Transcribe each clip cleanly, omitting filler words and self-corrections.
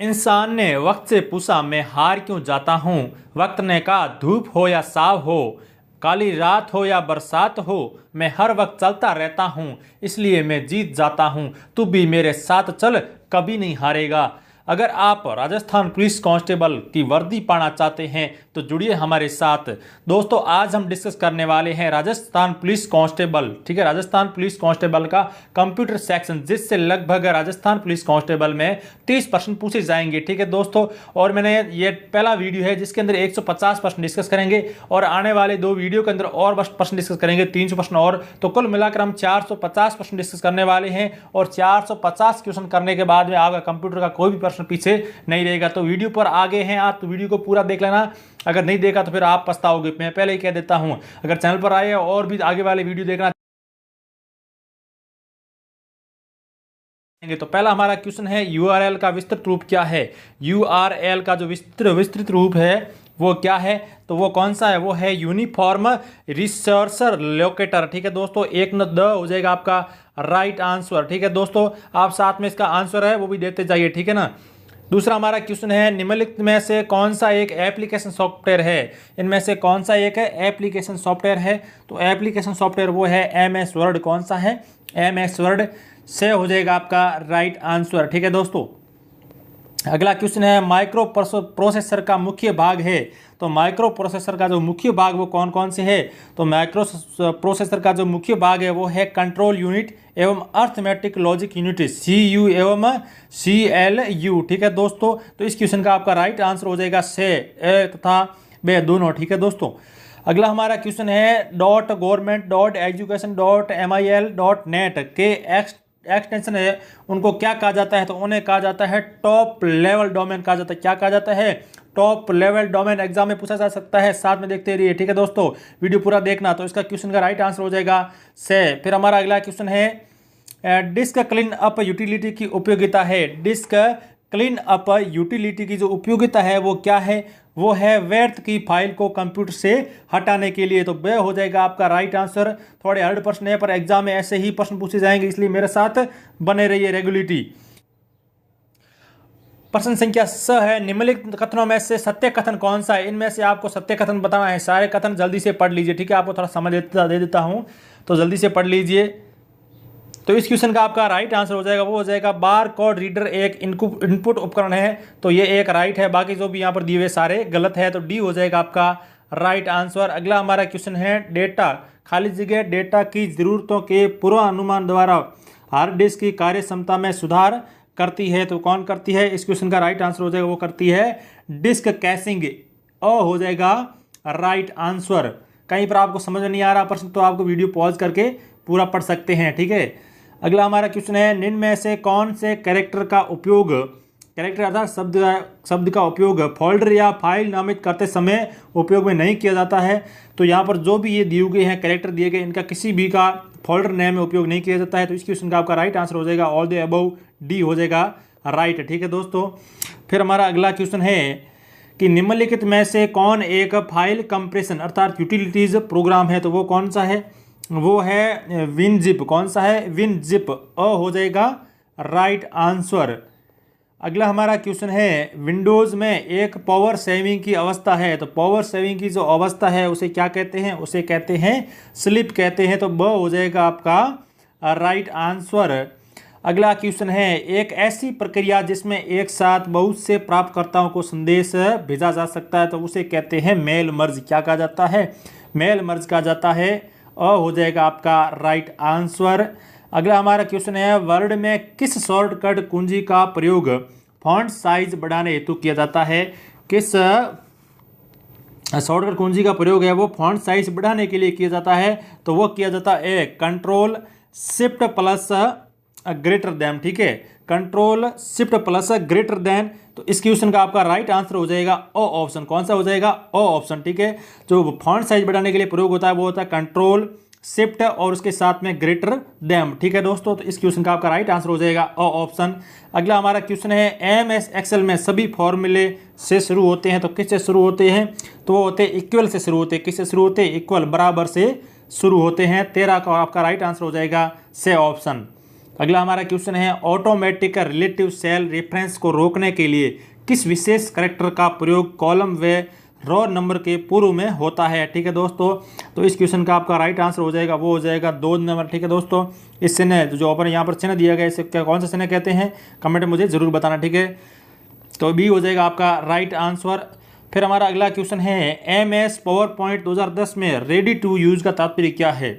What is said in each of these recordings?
इंसान ने वक्त से पूछा मैं हार क्यों जाता हूँ। वक्त ने कहा धूप हो या साव हो, काली रात हो या बरसात हो, मैं हर वक्त चलता रहता हूँ, इसलिए मैं जीत जाता हूँ। तू भी मेरे साथ चल, कभी नहीं हारेगा। अगर आप राजस्थान पुलिस कांस्टेबल की वर्दी पाना चाहते हैं तो जुड़िए हमारे साथ। दोस्तों आज हम डिस्कस करने वाले हैं राजस्थान पुलिस कांस्टेबल, ठीक है, राजस्थान पुलिस कांस्टेबल का कंप्यूटर सेक्शन, जिससे लगभग राजस्थान पुलिस कांस्टेबल में 30 प्रश्न पूछे जाएंगे, ठीक है दोस्तों। और मैंने ये पहला वीडियो है जिसके अंदर 150 प्रश्न डिस्कस करेंगे और आने वाले 2 वीडियो के अंदर और प्रश्न डिस्कस करेंगे 300 प्रश्न और, तो कुल मिलाकर हम 450 प्रश्न डिस्कस करने वाले हैं। और 450 क्वेश्चन करने के बाद में आपका कंप्यूटर का कोई भी प्रश्न पीछे नहीं रहेगा। तो वीडियो पर आगे हैं आप तो वीडियो को पूरा देख लेना, अगर नहीं देखा तो फिर आप पछताओगे, मैं पहले ही कह देता हूं। अगर चैनल पर आए और भी आगे वाले वीडियो देखना तो पहला हमारा क्वेश्चन है यूआरएल का विस्तृत रूप क्या है। यूआरएल का जो विस्तृत रूप है वो क्या है, तो वो कौन सा है, वो है यूनिफॉर्म रिसोर्स लोकेटर, ठीक है दोस्तों। एक न द हो जाएगा आपका राइट आंसर, ठीक है दोस्तों। आप साथ में इसका आंसर है वो भी देते जाइए, ठीक है ना। दूसरा हमारा क्वेश्चन है निम्नलिखित में से कौन सा एक एप्लीकेशन सॉफ्टवेयर है। इनमें से कौन सा एक एप्लीकेशन सॉफ्टवेयर है, तो एप्लीकेशन सॉफ्टवेयर वो है MS वर्ड। कौन सा है, MS वर्ड से हो जाएगा आपका राइट आंसर, ठीक है दोस्तों। अगला क्वेश्चन है माइक्रो प्रोसेसर का मुख्य भाग है, तो माइक्रो प्रोसेसर का जो मुख्य भाग वो कौन कौन से है, तो माइक्रो प्रोसेसर का जो मुख्य भाग है वो है कंट्रोल यूनिट एवं अर्थमेटिक लॉजिक यूनिट, CU एवं CLU, ठीक है दोस्तों। तो इस क्वेश्चन का आपका राइट आंसर हो जाएगा से ए तथा बे दोनों, ठीक है दोस्तों। अगला हमारा क्वेश्चन है .government.education.mil.net के एक्सटेंशन है उनको क्या कहा जाता है, तो उन्हें कहा जाता है टॉप लेवल डोमेन कहा जाता है। क्या कहा जाता है, टॉप लेवल डोमेन। एग्जाम में पूछा जा सकता है, साथ में देखते रहिए, ठीक है दोस्तों। वीडियो पूरा देखना, तो इसका क्वेश्चन का राइट आंसर हो जाएगा से। फिर हमारा अगला क्वेश्चन है डिस्क क्लीन अप यूटिलिटी की उपयोगिता है। डिस्क क्लीन अप यूटिलिटी की जो उपयोगिता है वो क्या है, वो है व्यर्थ की फाइल को कंप्यूटर से हटाने के लिए, तो वह हो जाएगा आपका राइट आंसर। थोड़े हार्ड प्रश्न है पर एग्जाम में ऐसे ही प्रश्न पूछे जाएंगे, इसलिए मेरे साथ बने रहिए रेगुलरिटी। प्रश्न संख्या 6 है निम्नलिखित कथनों में से सत्य कथन कौन सा है। इनमें से आपको सत्य कथन बताना है। सारे कथन जल्दी से पढ़ लीजिए, ठीक है, आपको थोड़ा समय दे देता हूं तो जल्दी से पढ़ लीजिए। तो इस क्वेश्चन का आपका राइट आंसर हो जाएगा वो हो जाएगा बार कोड रीडर एक इनपुट उपकरण है, तो ये एक राइट है, बाकी जो भी यहाँ पर दिए हुए सारे गलत है, तो डी हो जाएगा आपका राइट आंसर। अगला हमारा क्वेश्चन है डेटा खाली जगह डेटा की जरूरतों के पूर्वानुमान द्वारा हार्ड डिस्क की कार्य क्षमता में सुधार करती है, तो कौन करती है। इस क्वेश्चन का राइट आंसर हो जाएगा वो करती है डिस्क कैशिंग, हो जाएगा राइट आंसर। कहीं पर आपको समझ नहीं आ रहा प्रश्न तो आपको वीडियो पॉज करके पूरा पढ़ सकते हैं, ठीक है। अगला हमारा क्वेश्चन है निम्न में से कौन से कैरेक्टर का उपयोग, कैरेक्टर अर्थात शब्द का उपयोग फोल्डर या फाइल नामित करते समय उपयोग में नहीं किया जाता है। तो यहाँ पर जो भी ये दिए गए हैं कैरेक्टर दिए गए, इनका किसी भी का फोल्डर नेम में उपयोग नहीं किया जाता है, तो इस क्वेश्चन का आपका राइट आंसर हो जाएगा ऑल द अबव, डी हो जाएगा राइट, ठीक है दोस्तों। फिर हमारा अगला क्वेश्चन है कि निम्नलिखित में से कौन एक फाइल कंप्रेशन अर्थात यूटिलिटीज प्रोग्राम है, तो वो कौन सा है, वो है विनजिप। कौन सा है, विनजिप, हो जाएगा राइट आंसर। अगला हमारा क्वेश्चन है विंडोज़ में एक पावर सेविंग की अवस्था है, तो पावर सेविंग की जो अवस्था है उसे क्या कहते हैं, उसे कहते हैं स्लिप कहते हैं, तो ब हो जाएगा आपका राइट आंसर। अगला क्वेश्चन है एक ऐसी प्रक्रिया जिसमें एक साथ बहुत से प्राप्तकर्ताओं को संदेश भेजा जा सकता है, तो उसे कहते हैं मेल मर्ज। क्या कहा जाता है, मेल मर्ज कहा जाता है, हो जाएगा आपका राइट आंसर। अगला हमारा क्वेश्चन है वर्ड में किस शॉर्टकट कुंजी का प्रयोग फॉन्ट साइज बढ़ाने हेतु किया जाता है। किस शॉर्टकट कुंजी का प्रयोग है वो फॉन्ट साइज बढ़ाने के लिए किया जाता है, तो वो किया जाता है control shift plus greater than, ठीक है, control shift plus greater than. तो इस क्वेश्चन का आपका राइट आंसर हो जाएगा ओ ऑप्शन। कौन सा हो जाएगा, ओ ऑप्शन, ठीक है। जो फॉन्ट साइज बढ़ाने के लिए प्रयोग होता है वो होता है कंट्रोल शिफ्ट और उसके साथ में ग्रेटर देन, ठीक है दोस्तों। तो इस क्वेश्चन का आपका राइट आंसर हो जाएगा ओ ऑप्शन। अगला हमारा क्वेश्चन है MS एक्सेल में सभी फॉर्मूले से शुरू होते हैं, तो किससे शुरू होते हैं, तो वो होते हैं इक्वल से शुरू होते हैं। किससे शुरू होते हैं, इक्वल बराबर से शुरू होते हैं। 13 का आपका राइट आंसर हो जाएगा से ऑप्शन। अगला हमारा क्वेश्चन है ऑटोमेटिक रिलेटिव सेल रेफरेंस को रोकने के लिए किस विशेष करैक्टर का प्रयोग कॉलम व रो नंबर के पूर्व में होता है। ठीक है दोस्तों, तो इस क्वेश्चन का आपका राइट आंसर हो जाएगा, वो हो जाएगा 2 नंबर। ठीक है दोस्तों, इस चिन्ह जो ऊपर यहाँ पर चिन्ह दिया गया इसे क्या कौन सा चिन्ह कहते हैं, कमेंट में मुझे जरूर बताना। ठीक है, तो बी हो जाएगा आपका राइट आंसर। फिर हमारा अगला क्वेश्चन है MS पावर पॉइंट 2010 में रेडी टू यूज़ का तात्पर्य क्या है।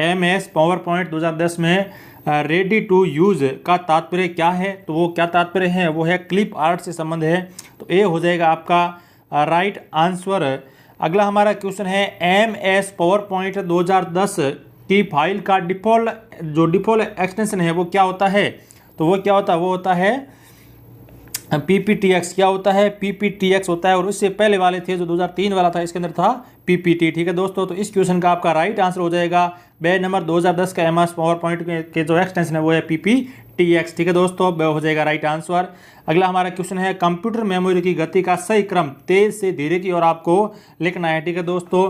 MS पावर पॉइंट 2010 में रेडी टू यूज़ का तात्पर्य क्या है, तो वो क्या तात्पर्य है, वो है क्लिप आर्ट से संबंध है, तो ए हो जाएगा आपका राइट आंसर। अगला हमारा क्वेश्चन है MS पावर पॉइंट 2010 की फाइल का डिफ़ॉल्ट एक्सटेंशन है वो क्या होता है, तो वो क्या होता है, वो होता है PPTX। क्या होता है, PPTX होता है, और उससे पहले वाले थे जो 2003 वाला था इसके अंदर था PPT। ठीक है दोस्तों, तो इस क्वेश्चन का आपका राइट आंसर हो जाएगा बे नंबर 2010 का MS पावर पॉइंट के जो एक्सटेंशन है वो है PPTX। ठीक है दोस्तों, बे हो जाएगा राइट आंसर। अगला हमारा क्वेश्चन है कंप्यूटर मेमोरी की गति का सही क्रम तेज से धीरे की ओर आपको लिखना है। ठीक है दोस्तों,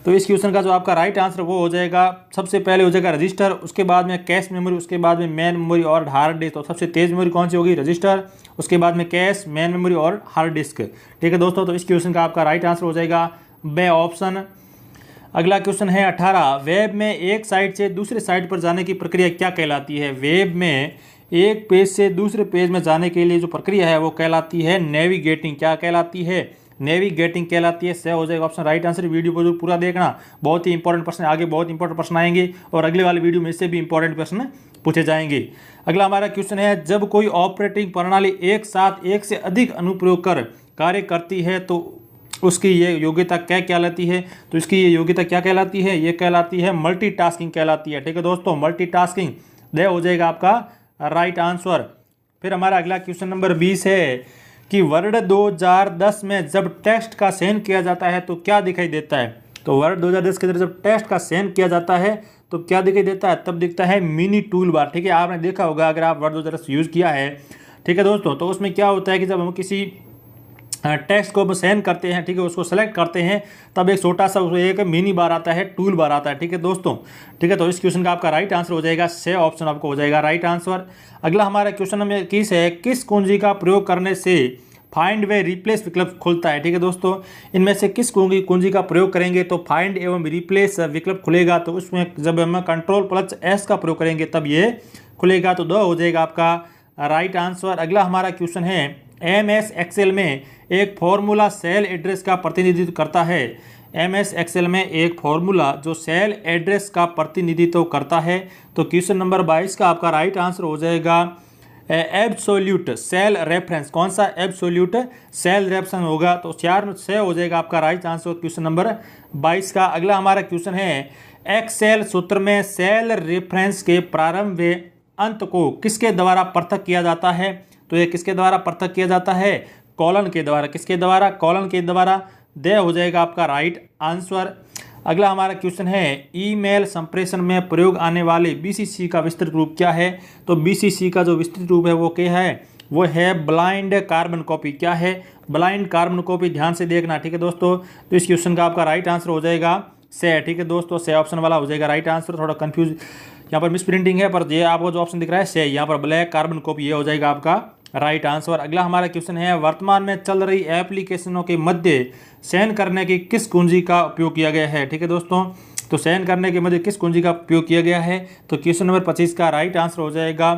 तो इस क्वेश्चन का जो आपका राइट आंसर वो हो जाएगा, सबसे पहले हो जाएगा रजिस्टर, उसके बाद में कैश मेमोरी, उसके बाद में मेन मेमोरी और हार्ड डिस्क। तो सबसे तेज मेमोरी कौन सी होगी, रजिस्टर, उसके बाद में कैश, मेन मेमोरी और हार्ड डिस्क। ठीक है दोस्तों, तो इस क्वेश्चन का आपका राइट आंसर हो जाएगा बे ऑप्शन। अगला क्वेश्चन है 18, वेब में एक साइट से दूसरे साइट पर जाने की प्रक्रिया क्या कहलाती है। वेब में एक पेज से दूसरे पेज में जाने के लिए जो प्रक्रिया है वो कहलाती है नेविगेटिंग। क्या कहलाती है, नेविगेटिंग कहलाती है। से हो जाएगा ऑप्शन राइट आंसर। वीडियो को पूरा देखना, बहुत ही इंपॉर्टेंट प्रश्न, आगे बहुत इंपॉर्टेंट प्रश्न आएंगे और अगले वाले वीडियो में इससे भी इंपॉर्टेंट प्रश्न पूछे जाएंगे। अगला हमारा क्वेश्चन है जब कोई ऑपरेटिंग प्रणाली एक साथ एक से अधिक अनुप्रयोग कर कार्य करती है तो उसकी ये योग्यता क्या कहलाती है, तो इसकी ये योग्यता क्या कहलाती है, ये कहलाती है मल्टीटास्किंग कहलाती है। ठीक है दोस्तों, मल्टीटास्किंग दे हो जाएगा आपका राइट आंसर। फिर हमारा अगला क्वेश्चन नंबर 20 है कि वर्ड 2010 में जब टेक्स्ट का चयन किया जाता है तो क्या दिखाई देता है। तो वर्ड 2010 के अंदर जब टेक्स्ट का चयन किया जाता है तो क्या दिखाई देता है, तब दिखता है मिनी टूल बार। ठीक है, आपने देखा होगा अगर आप वर्ड 2010 यूज़ किया है। ठीक है दोस्तों, तो उसमें क्या होता है कि जब हम किसी टेक्स्ट को चयन करते हैं, ठीक है, उसको सेलेक्ट करते हैं, तब एक छोटा सा एक मिनी बार आता है, टूल बार आता है। ठीक है दोस्तों, ठीक है, तो इस क्वेश्चन का आपका राइट आंसर हो जाएगा से ऑप्शन आपको हो जाएगा राइट आंसर। अगला हमारा क्वेश्चन नंबर 21 है किस कुंजी का प्रयोग करने से फाइंड व रिप्लेस विकल्प खुलता है। ठीक है दोस्तों, इनमें से किस कुंजी का प्रयोग करेंगे तो फाइंड एवं रिप्लेस विकल्प खुलेगा, तो उसमें जब हम Ctrl+S का प्रयोग करेंगे तब ये खुलेगा, तो 2 हो जाएगा आपका राइट आंसर। अगला हमारा क्वेश्चन है MS एक्सेल में एक फॉर्मूला सेल एड्रेस का प्रतिनिधित्व करता है। MS एक्सेल में एक फॉर्मूला जो सेल एड्रेस का प्रतिनिधित्व करता है, तो क्वेश्चन नंबर 22 का आपका राइट आंसर हो जाएगा एब्सोल्यूट सेल रेफरेंस। कौन सा, एब्सोल्यूट सेल रेफरेंस होगा, तो 4 से हो जाएगा आपका राइट आंसर क्वेश्चन नंबर 22 का। अगला हमारा क्वेश्चन है एक्सेल सूत्र में सेल रेफरेंस के प्रारंभ व अंत को किसके द्वारा पृथक किया जाता है, तो ये किसके द्वारा पृथक किया जाता है, कॉलन के द्वारा। किसके द्वारा, कॉलन के द्वारा। दे हो जाएगा आपका राइट आंसर। अगला हमारा क्वेश्चन है ईमेल संप्रेषण में प्रयोग आने वाले BCC का विस्तृत रूप क्या है, तो BCC का जो विस्तृत रूप है वो क्या है, वो है ब्लाइंड कार्बन कॉपी। क्या है, ब्लाइंड कार्बन कॉपी। ध्यान से देखना। ठीक है दोस्तों, तो इस क्वेश्चन का आपका राइट आंसर हो जाएगा से। ठीक है दोस्तों, से ऑप्शन वाला हो जाएगा राइट आंसर। थोड़ा कंफ्यूज यहाँ पर मिस प्रिंटिंग है, पर ये आपको जो ऑप्शन दिख रहा है से, यहाँ पर ब्लैक कार्बन कॉपी, ये हो जाएगा आपका राइट आंसर। अगला हमारा क्वेश्चन है वर्तमान में चल रही एप्लीकेशनों के मध्य चयन करने की किस कुंजी का उपयोग किया गया है। ठीक है दोस्तों, तो चयन करने के मध्य किस कुंजी का उपयोग किया गया है, तो क्वेश्चन नंबर 25 का राइट आंसर हो जाएगा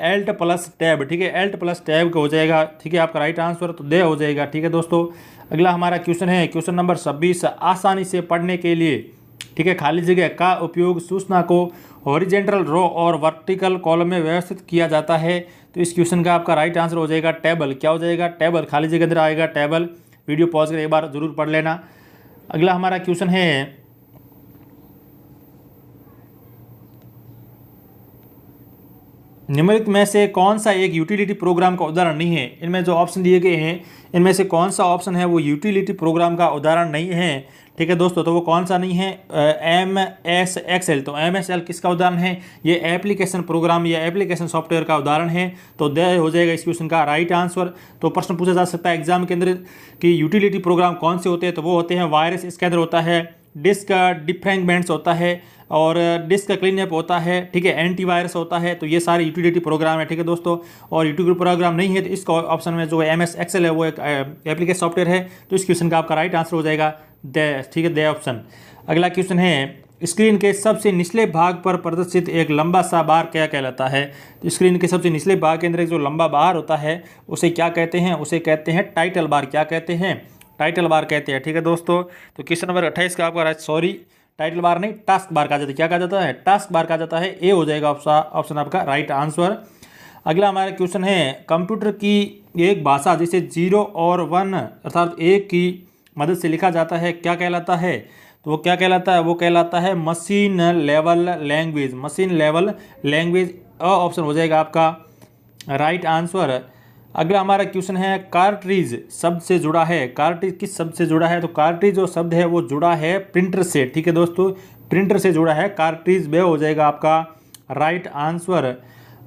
Alt+Tab। ठीक है, Alt+Tab का हो जाएगा। ठीक है, आपका राइट आंसर तो दे हो जाएगा। ठीक है दोस्तों, अगला हमारा क्वेश्चन है क्वेश्चन नंबर 26 आसानी से पढ़ने के लिए, ठीक है, खाली जगह का उपयोग सूचना को हॉरिजेंटल रो और वर्टिकल कॉलम में व्यवस्थित किया जाता है, तो इस क्वेश्चन का आपका राइट आंसर हो जाएगा टेबल। क्या हो जाएगा, टेबल। खाली जगह अंदर आएगा टेबल। वीडियो पॉज कर एक बार जरूर पढ़ लेना। अगला हमारा क्वेश्चन है निम्नलिखित में से कौन सा एक यूटिलिटी प्रोग्राम का उदाहरण नहीं है। इनमें जो ऑप्शन दिए गए हैं इनमें से कौन सा ऑप्शन है वो यूटिलिटी प्रोग्राम का उदाहरण नहीं है। ठीक है दोस्तों, तो वो कौन सा नहीं है, MS एक्सेल। तो MS किसका उदाहरण है, ये एप्लीकेशन प्रोग्राम या एप्लीकेशन सॉफ्टवेयर का उदाहरण है, तो दे हो जाएगा इस क्वेश्चन का राइट आंसर। तो प्रश्न पूछा जा सकता है एग्जाम के अंदर कि यूटिलिटी प्रोग्राम कौन से होते हैं, तो वो होते हैं वायरस, इसके अंदर होता है डिस्क डिफ्रैगमेंट्स होता है और डिस्क क्लीनअप होता है, ठीक है, एंटीवायरस होता है। तो ये सारे यूटिलिटी प्रोग्राम है, ठीक है दोस्तों। और यूटिलिटी प्रोग्राम नहीं है तो इसका ऑप्शन में जो MS Excel है वो एक एप्लीकेशन सॉफ्टवेयर है। तो इस क्वेश्चन का आपका राइट आंसर हो जाएगा द, ठीक है, द ऑप्शन। अगला क्वेश्चन है स्क्रीन के सबसे निचले भाग पर प्रदर्शित एक लंबा सा बार क्या कहलाता है। तो स्क्रीन के सबसे निचले भाग के अंदर एक जो लंबा बार होता है उसे क्या कहते हैं, उसे कहते हैं टाइटल बार। क्या कहते हैं, टाइटल बार कहते हैं, ठीक है दोस्तों। तो क्वेश्चन नंबर 28 का आपका टाइटल बार नहीं, टास्क बार कहा जाता है। क्या कहा जाता है, टास्क बार कहा जाता है। ए हो जाएगा ऑप्शन आपका राइट आंसर। अगला हमारा क्वेश्चन है कंप्यूटर की एक भाषा जिसे 0 और 1 अर्थात 1 की मदद से लिखा जाता है क्या कहलाता है। तो वो क्या कहलाता है, वो कहलाता है machine level language. Machine level language option हो जाएगा आपका राइट आंसर। अगला हमारा क्वेश्चन है कार्ट्रिज शब्द से जुड़ा है। कार्ट्रिज किस शब्द से जुड़ा है, तो कार्ट्रिज जो शब्द है वो जुड़ा है प्रिंटर से, ठीक है दोस्तों, प्रिंटर से जुड़ा है कार्ट्रिज। वे हो जाएगा आपका राइट आंसर।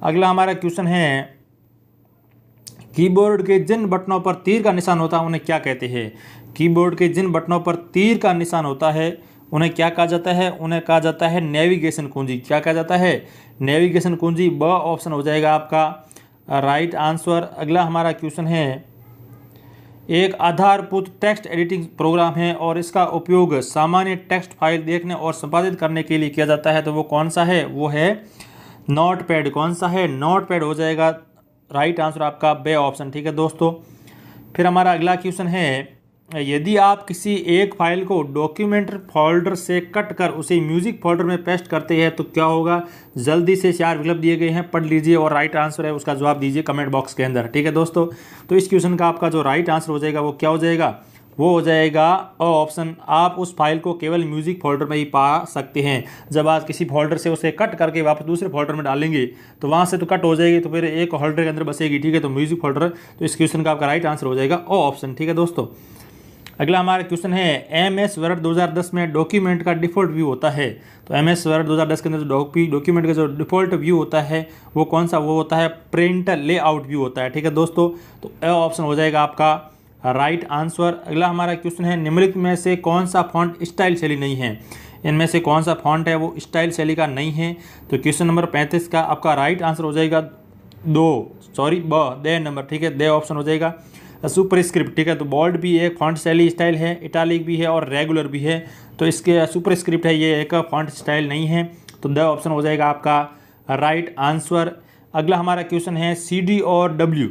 अगला हमारा क्वेश्चन है कीबोर्ड के जिन बटनों पर तीर का निशान होता है उन्हें क्या कहते हैं। कीबोर्ड के जिन बटनों पर तीर का निशान होता है उन्हें क्या कहा जाता है, उन्हें कहा जाता है नेविगेशन कुंजी। क्या कहा जाता है, नेविगेशन कुंजी। ब ऑप्शन हो जाएगा आपका राइट आंसर। अगला हमारा क्वेश्चन है एक आधारभूत टेक्स्ट एडिटिंग प्रोग्राम है और इसका उपयोग सामान्य टेक्स्ट फाइल देखने और संपादित करने के लिए किया जाता है। तो वो कौन सा है, वो है नोटपैड। कौन सा है, नोटपैड हो जाएगा राइट आंसर आपका बे ऑप्शन, ठीक है दोस्तों। फिर हमारा अगला क्वेश्चन है यदि आप किसी एक फाइल को डॉक्यूमेंट फोल्डर से कट कर उसे म्यूजिक फोल्डर में पेस्ट करते हैं तो क्या होगा। जल्दी से 4 विकल्प दिए गए हैं, पढ़ लीजिए और राइट आंसर है उसका जवाब दीजिए कमेंट बॉक्स के अंदर, ठीक है दोस्तों। तो इस क्वेश्चन का आपका जो राइट आंसर हो जाएगा वो क्या हो जाएगा, वो हो जाएगा ऑप्शन। आप उस फाइल को केवल म्यूजिक फोल्डर में ही पा सकते हैं। जब आप किसी फोल्डर से उसे कट करके वापस दूसरे फोल्डर में डालेंगे तो वहाँ से तो कट हो जाएगी, तो फिर एक होल्डर के अंदर बसेगी, ठीक है, तो म्यूजिक फोल्डर। तो इस क्वेश्चन का आपका राइट आंसर हो जाएगा ओ ऑप्शन, ठीक है दोस्तों। अगला हमारा क्वेश्चन है MS वर्ड 2010 में डॉक्यूमेंट का डिफ़ॉल्ट व्यू होता है। तो MS वर्ड 2010 के अंदर जो डॉक्यूमेंट का जो डिफ़ॉल्ट व्यू होता है वो कौन सा, वो होता है प्रिंट लेआउट व्यू होता है, ठीक है दोस्तों। तो ए ऑप्शन हो जाएगा आपका राइट आंसर। अगला हमारा क्वेश्चन है निम्नलिखित में से कौन सा फॉन्ट स्टाइल शैली नहीं है। इनमें से कौन सा फॉन्ट है वो स्टाइल शैली का नहीं है। तो क्वेश्चन नंबर 35 का आपका राइट आंसर हो जाएगा ब नंबर, ठीक है, दे ऑप्शन हो जाएगा सुपरस्क्रिप्ट, ठीक है। तो बोल्ड भी एक फॉन्ट शैली स्टाइल है, इटालिक भी है और रेगुलर भी है। तो इसके सुपरस्क्रिप्ट है, ये एक फॉन्ट स्टाइल नहीं है। तो द ऑप्शन हो जाएगा आपका राइट आंसर। अगला हमारा क्वेश्चन है CD और W,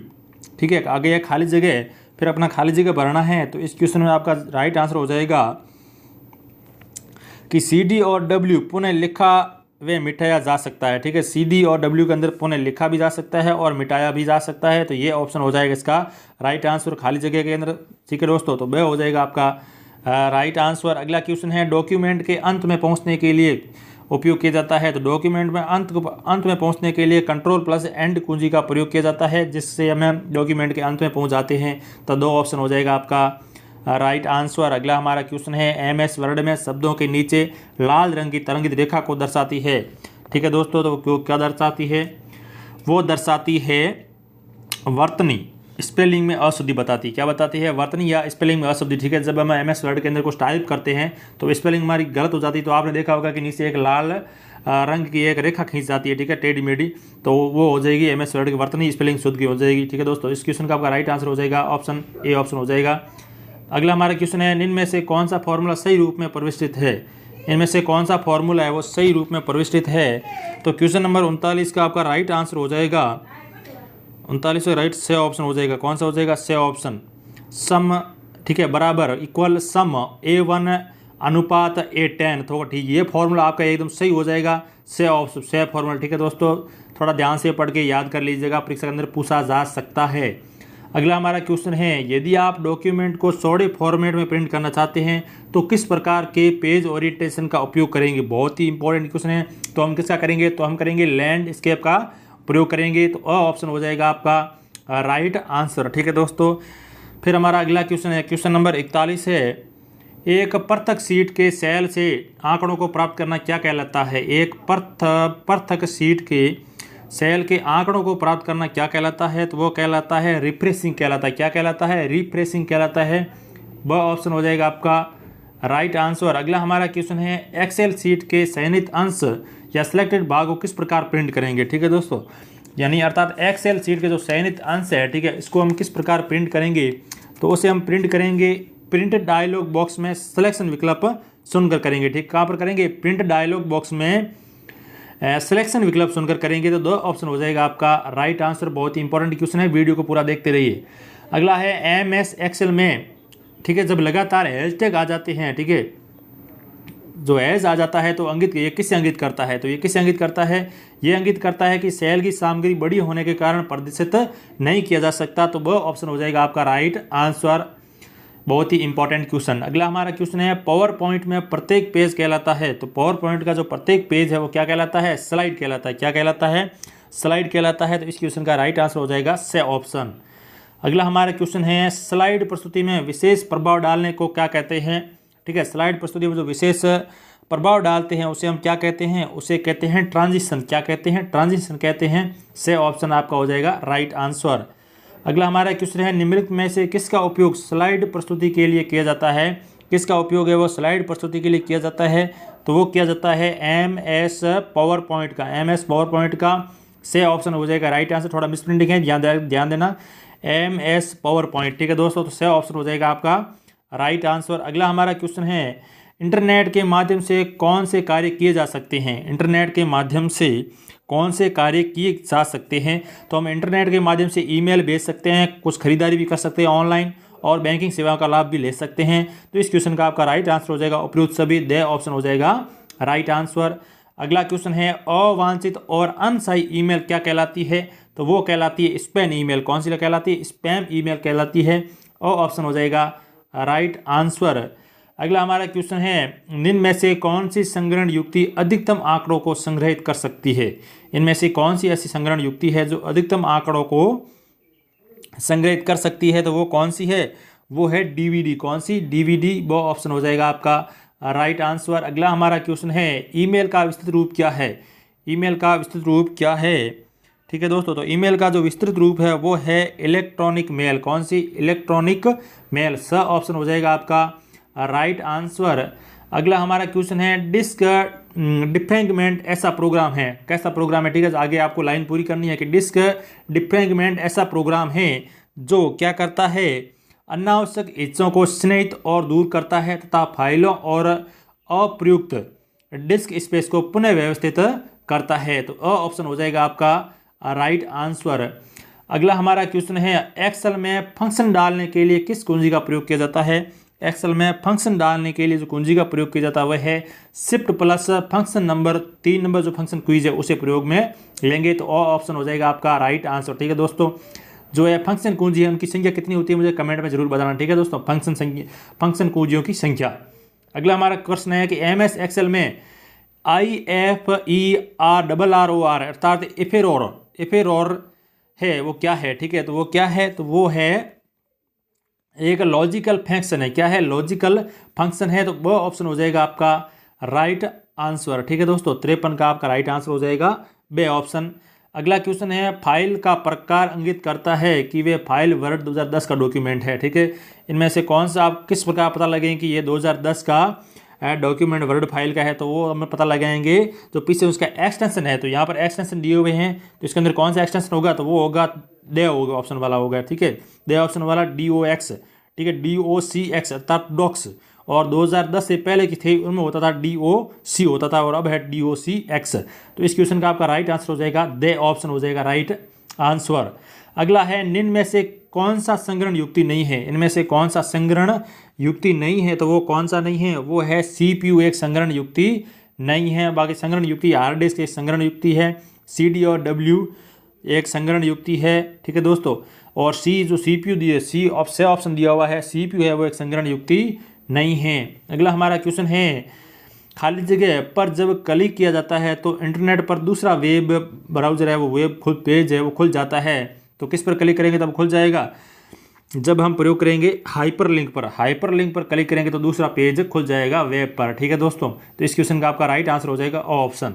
ठीक है, आगे ये खाली जगह फिर अपना खाली जगह भरना है। तो इस क्वेश्चन में आपका राइट आंसर हो जाएगा कि CD और W पुनः लिखा वे मिटाया जा सकता है, ठीक है। CD और W के अंदर पुनः लिखा भी जा सकता है और मिटाया भी जा सकता है। तो ये ऑप्शन हो जाएगा इसका राइट आंसर खाली जगह के अंदर, ठीक है दोस्तों। तो वह हो जाएगा आपका राइट आंसर। अगला क्वेश्चन है डॉक्यूमेंट के अंत में पहुंचने के लिए उपयोग किया जाता है। तो डॉक्यूमेंट में अंत में पहुंचने के लिए Ctrl+End कुंजी का प्रयोग किया जाता है, जिससे हमें डॉक्यूमेंट के अंत में पहुंच जाते हैं। तो 2 ऑप्शन हो जाएगा आपका राइट आंसर। अगला हमारा क्वेश्चन है MS वर्ड में शब्दों के नीचे लाल रंग की तरंगित रेखा को दर्शाती है, ठीक है दोस्तों। तो वो क्या दर्शाती है, वो दर्शाती है वर्तनी, स्पेलिंग में अशुद्धि बताती है। क्या बताती है, वर्तनी या स्पेलिंग में अशुद्धि, ठीक है। जब हम MS वर्ड के अंदर कुछ टाइप करते हैं तो स्पेलिंग हमारी गलत हो जाती है। तो आपने देखा होगा कि नीचे एक लाल रंग की एक रेखा खींच जाती है, ठीक है, टेढ़ी मेढ़ी, तो वो हो जाएगी MS वर्ड की वर्तनी, स्पेलिंग शुद्ध की हो जाएगी, ठीक है दोस्तों। इस क्वेश्चन का आपका राइट आंसर हो जाएगा ऑप्शन ए ऑप्शन हो जाएगा। अगला हमारा क्वेश्चन है इनमें से कौन सा फॉर्मूला सही रूप में प्रविष्टित है। इनमें से कौन सा फॉर्मूला है वो सही रूप में प्रविष्टित है। तो क्वेश्चन नंबर 39 का आपका राइट आंसर हो जाएगा 39 का राइट से ऑप्शन हो जाएगा, कौन सा हो जाएगा, से ऑप्शन। सम, ठीक है, बराबर इक्वल सम A1 अनुपात A10, तो ठीक ये फॉर्मूला आपका एकदम सही हो जाएगा, से ऑप्शन से फॉर्मूला, ठीक है दोस्तों। थोड़ा ध्यान से पढ़ के याद कर लीजिएगा, परीक्षा के अंदर पूछा जा सकता है। अगला हमारा क्वेश्चन है यदि आप डॉक्यूमेंट को सॉलिड फॉर्मेट में प्रिंट करना चाहते हैं तो किस प्रकार के पेज ओरिएंटेशन का उपयोग करेंगे। बहुत ही इंपॉर्टेंट क्वेश्चन है। तो हम किसका करेंगे, तो हम करेंगे लैंडस्केप का प्रयोग करेंगे। तो ऑप्शन हो जाएगा आपका राइट आंसर, ठीक है दोस्तों। फिर हमारा अगला क्वेश्चन है क्वेश्चन नंबर 41 है एक पृथक सीट के सेल से आंकड़ों को प्राप्त करना क्या कहलाता है। एक पृथक सीट के सेल के आंकड़ों को प्राप्त करना क्या कहलाता है। तो वो कहलाता है रिफ्रेशिंग कहलाता है। क्या कहलाता है, रिफ्रेशिंग कहलाता है। वह ऑप्शन हो जाएगा आपका राइट आंसर। अगला हमारा क्वेश्चन है एक्सेल सीट के चयनित अंश या सिलेक्टेड भाग को किस प्रकार प्रिंट करेंगे। ठीक है दोस्तों, यानी अर्थात एक्सेल सीट के जो चयनित अंश है, ठीक है, इसको हम किस प्रकार प्रिंट करेंगे, तो उसे हम प्रिंट करेंगे प्रिंट डायलॉग बॉक्स में सिलेक्शन विकल्प सुनकर करेंगे। ठीक, कहाँ पर करेंगे, प्रिंट डायलॉग बॉक्स में सिलेक्शन विकल्प सुनकर करेंगे। तो 2 ऑप्शन हो जाएगा आपका राइट आंसर। बहुत ही इंपॉर्टेंट क्वेश्चन है, वीडियो को पूरा देखते रहिए। अगला है MS एक्सेल में, ठीक है, जब लगातार हैशटैग आ जाते हैं, ठीक है, जो एज आ जाता है तो ये किससे इंगित करता है, तो ये किससे इंगित करता है, ये इंगित करता है कि सेल की सामग्री बड़ी होने के कारण प्रदर्शित नहीं किया जा सकता। तो वह ऑप्शन हो जाएगा आपका राइट आंसर। बहुत ही इंपॉर्टेंट क्वेश्चन। अगला हमारा क्वेश्चन है पावर पॉइंट में प्रत्येक पेज कहलाता है। तो पावर पॉइंट का जो प्रत्येक पेज है वो क्या कहलाता है, स्लाइड कहलाता है। क्या कहलाता है, स्लाइड कहलाता है। तो इस क्वेश्चन का राइट आंसर हो जाएगा से ऑप्शन। अगला हमारा क्वेश्चन है स्लाइड प्रस्तुति में विशेष प्रभाव डालने को क्या कहते हैं। ठीक है, स्लाइड प्रस्तुति में जो विशेष प्रभाव डालते हैं उसे हम क्या कहते हैं, उसे कहते हैं ट्रांजिशन। क्या कहते हैं, ट्रांजिशन कहते हैं। से ऑप्शन आपका हो जाएगा राइट आंसर। अगला हमारा क्वेश्चन है निम्नलिखित में से किसका उपयोग स्लाइड प्रस्तुति के लिए किया जाता है। किसका उपयोग है वो स्लाइड प्रस्तुति के लिए किया जाता है, तो वो किया जाता है MS पावर पॉइंट का। MS पावर पॉइंट का से ऑप्शन हो जाएगा राइट आंसर। थोड़ा मिसप्रिंटिंग है, ध्यान देना, MS पावर पॉइंट। ठीक है दोस्तों, तो से ऑप्शन हो जाएगा आपका राइट आंसर। अगला हमारा क्वेश्चन है इंटरनेट के माध्यम से कौन से कार्य किए जा सकते हैं। इंटरनेट के माध्यम से कौन से कार्य किए जा सकते हैं, तो हम इंटरनेट के माध्यम से ईमेल भेज सकते हैं, कुछ खरीदारी भी कर सकते हैं ऑनलाइन, और बैंकिंग सेवाओं का लाभ भी ले सकते हैं। तो इस क्वेश्चन का आपका राइट आंसर हो जाएगा उपयुक्त सभी, दे ऑप्शन हो जाएगा राइट आंसर। अगला क्वेश्चन है अवांछित और अनसही ईमेल क्या कहलाती है, तो वो कहलाती है स्पैम ईमेल। कौन सी कहलाती है, स्पैम ईमेल कहलाती है। और ऑप्शन हो जाएगा राइट आंसर। अगला हमारा क्वेश्चन है निम्न में से कौन सी संग्रहण युक्ति अधिकतम आंकड़ों को संग्रहित कर सकती है। इनमें से कौन सी ऐसी संग्रहण युक्ति है जो अधिकतम आंकड़ों को संग्रहित कर सकती है, तो वो कौन सी है, वो है DVD। कौन सी, DVD। वो ऑप्शन हो जाएगा आपका राइट आंसर। अगला हमारा क्वेश्चन है ईमेल का विस्तृत रूप क्या है। ईमेल का विस्तृत रूप क्या है, ठीक है दोस्तों, तो ईमेल का जो विस्तृत रूप है वो है इलेक्ट्रॉनिक मेल। कौन सी, इलेक्ट्रॉनिक मेल। स ऑप्शन हो जाएगा आपका राइट आंसर। अगला हमारा क्वेश्चन है डिस्क डिफ्रैगमेंट ऐसा प्रोग्राम है, कैसा प्रोग्राम है, ठीक है, आगे आपको लाइन पूरी करनी है कि डिस्क डिफ्रैगमेंट ऐसा प्रोग्राम है जो क्या करता है, अनावश्यक हिस्सों को स्नेहित और दूर करता है तथा फाइलों और अप्रयुक्त डिस्क स्पेस को पुनः व्यवस्थित करता है। तो ऑप्शन हो जाएगा आपका राइट आंसर। अगला हमारा क्वेश्चन है एक्सेल में फंक्शन डालने के लिए किस कुंजी का प्रयोग किया जाता है। एक्सेल में फंक्शन डालने के लिए जो कुंजी का प्रयोग किया जाता है वह है shift plus function number 3 number जो फंक्शन क्वीज है उसे प्रयोग में लेंगे। तो ऑप्शन हो जाएगा आपका राइट आंसर। ठीक है दोस्तों, जो है फंक्शन कुंजी है उनकी संख्या कितनी होती है मुझे कमेंट में जरूर बताना। ठीक है दोस्तों, फंक्शन कुंजियों की संख्या। अगला हमारा क्वेश्चन है कि MS एक्सेल में IFERROR अर्थात इफेरोर है वो क्या है। ठीक है, तो वो क्या है, तो वो है एक लॉजिकल फंक्शन है। क्या है, लॉजिकल फंक्शन है। तो वो ऑप्शन हो जाएगा आपका राइट आंसर। ठीक है दोस्तों, 53 का आपका राइट आंसर हो जाएगा बे ऑप्शन। अगला क्वेश्चन है फाइल का प्रकार इंगित करता है कि वे फाइल वर्ड 2010 का डॉक्यूमेंट है। ठीक है, इनमें से कौन सा आप किस प्रकार पता लगेंगे कि ये 2010 का डॉक्यूमेंट वर्ड फाइल का है, तो वो हम पता लगाएंगे जो पीछे उसका एक्सटेंशन है। तो यहाँ पर एक्सटेंशन दिए हुए हैं, तो इसके अंदर कौन सा एक्सटेंशन होगा, तो वो होगा दे होगा, ऑप्शन वाला होगा। ठीक है, दे ऑप्शन वाला DOX। ठीक है, DOCX अर्थात डॉक्स। और 2010 से पहले की थे उनमें होता था DOC होता था, और अब है DOCX। तो इस क्वेश्चन का आपका राइट आंसर हो जाएगा दे ऑप्शन हो जाएगा राइट आंसर। अगला है निम्न में से कौन सा संग्रहण युक्ति नहीं है। इनमें से कौन सा संग्रहण युक्ति नहीं है, तो वो कौन सा नहीं है, वो है CPU एक संग्रहण युक्ति नहीं है। बाकी संग्रहण युक्ति हार्ड डिस्क एक संग्रहण युक्ति है, CD और W एक संग्रहण युक्ति है। ठीक है दोस्तों, और C जो CPU दिए C ऑप्शन दिया हुआ है CPU है वो एक संग्रहण युक्ति नहीं है। अगला हमारा क्वेश्चन है खाली जगह पर जब क्लिक किया जाता है तो इंटरनेट पर दूसरा वेब ब्राउजर है वो वेब खुद पेज है वो खुल जाता है। तो किस पर क्लिक करेंगे तब खुल जाएगा, जब हम प्रयोग करेंगे हाइपरलिंक पर। हाइपरलिंक पर क्लिक करेंगे तो दूसरा पेज खुल जाएगा वेब पर। ठीक है दोस्तों, तो इस क्वेश्चन का आपका राइट आंसर हो जाएगा ऑप्शन।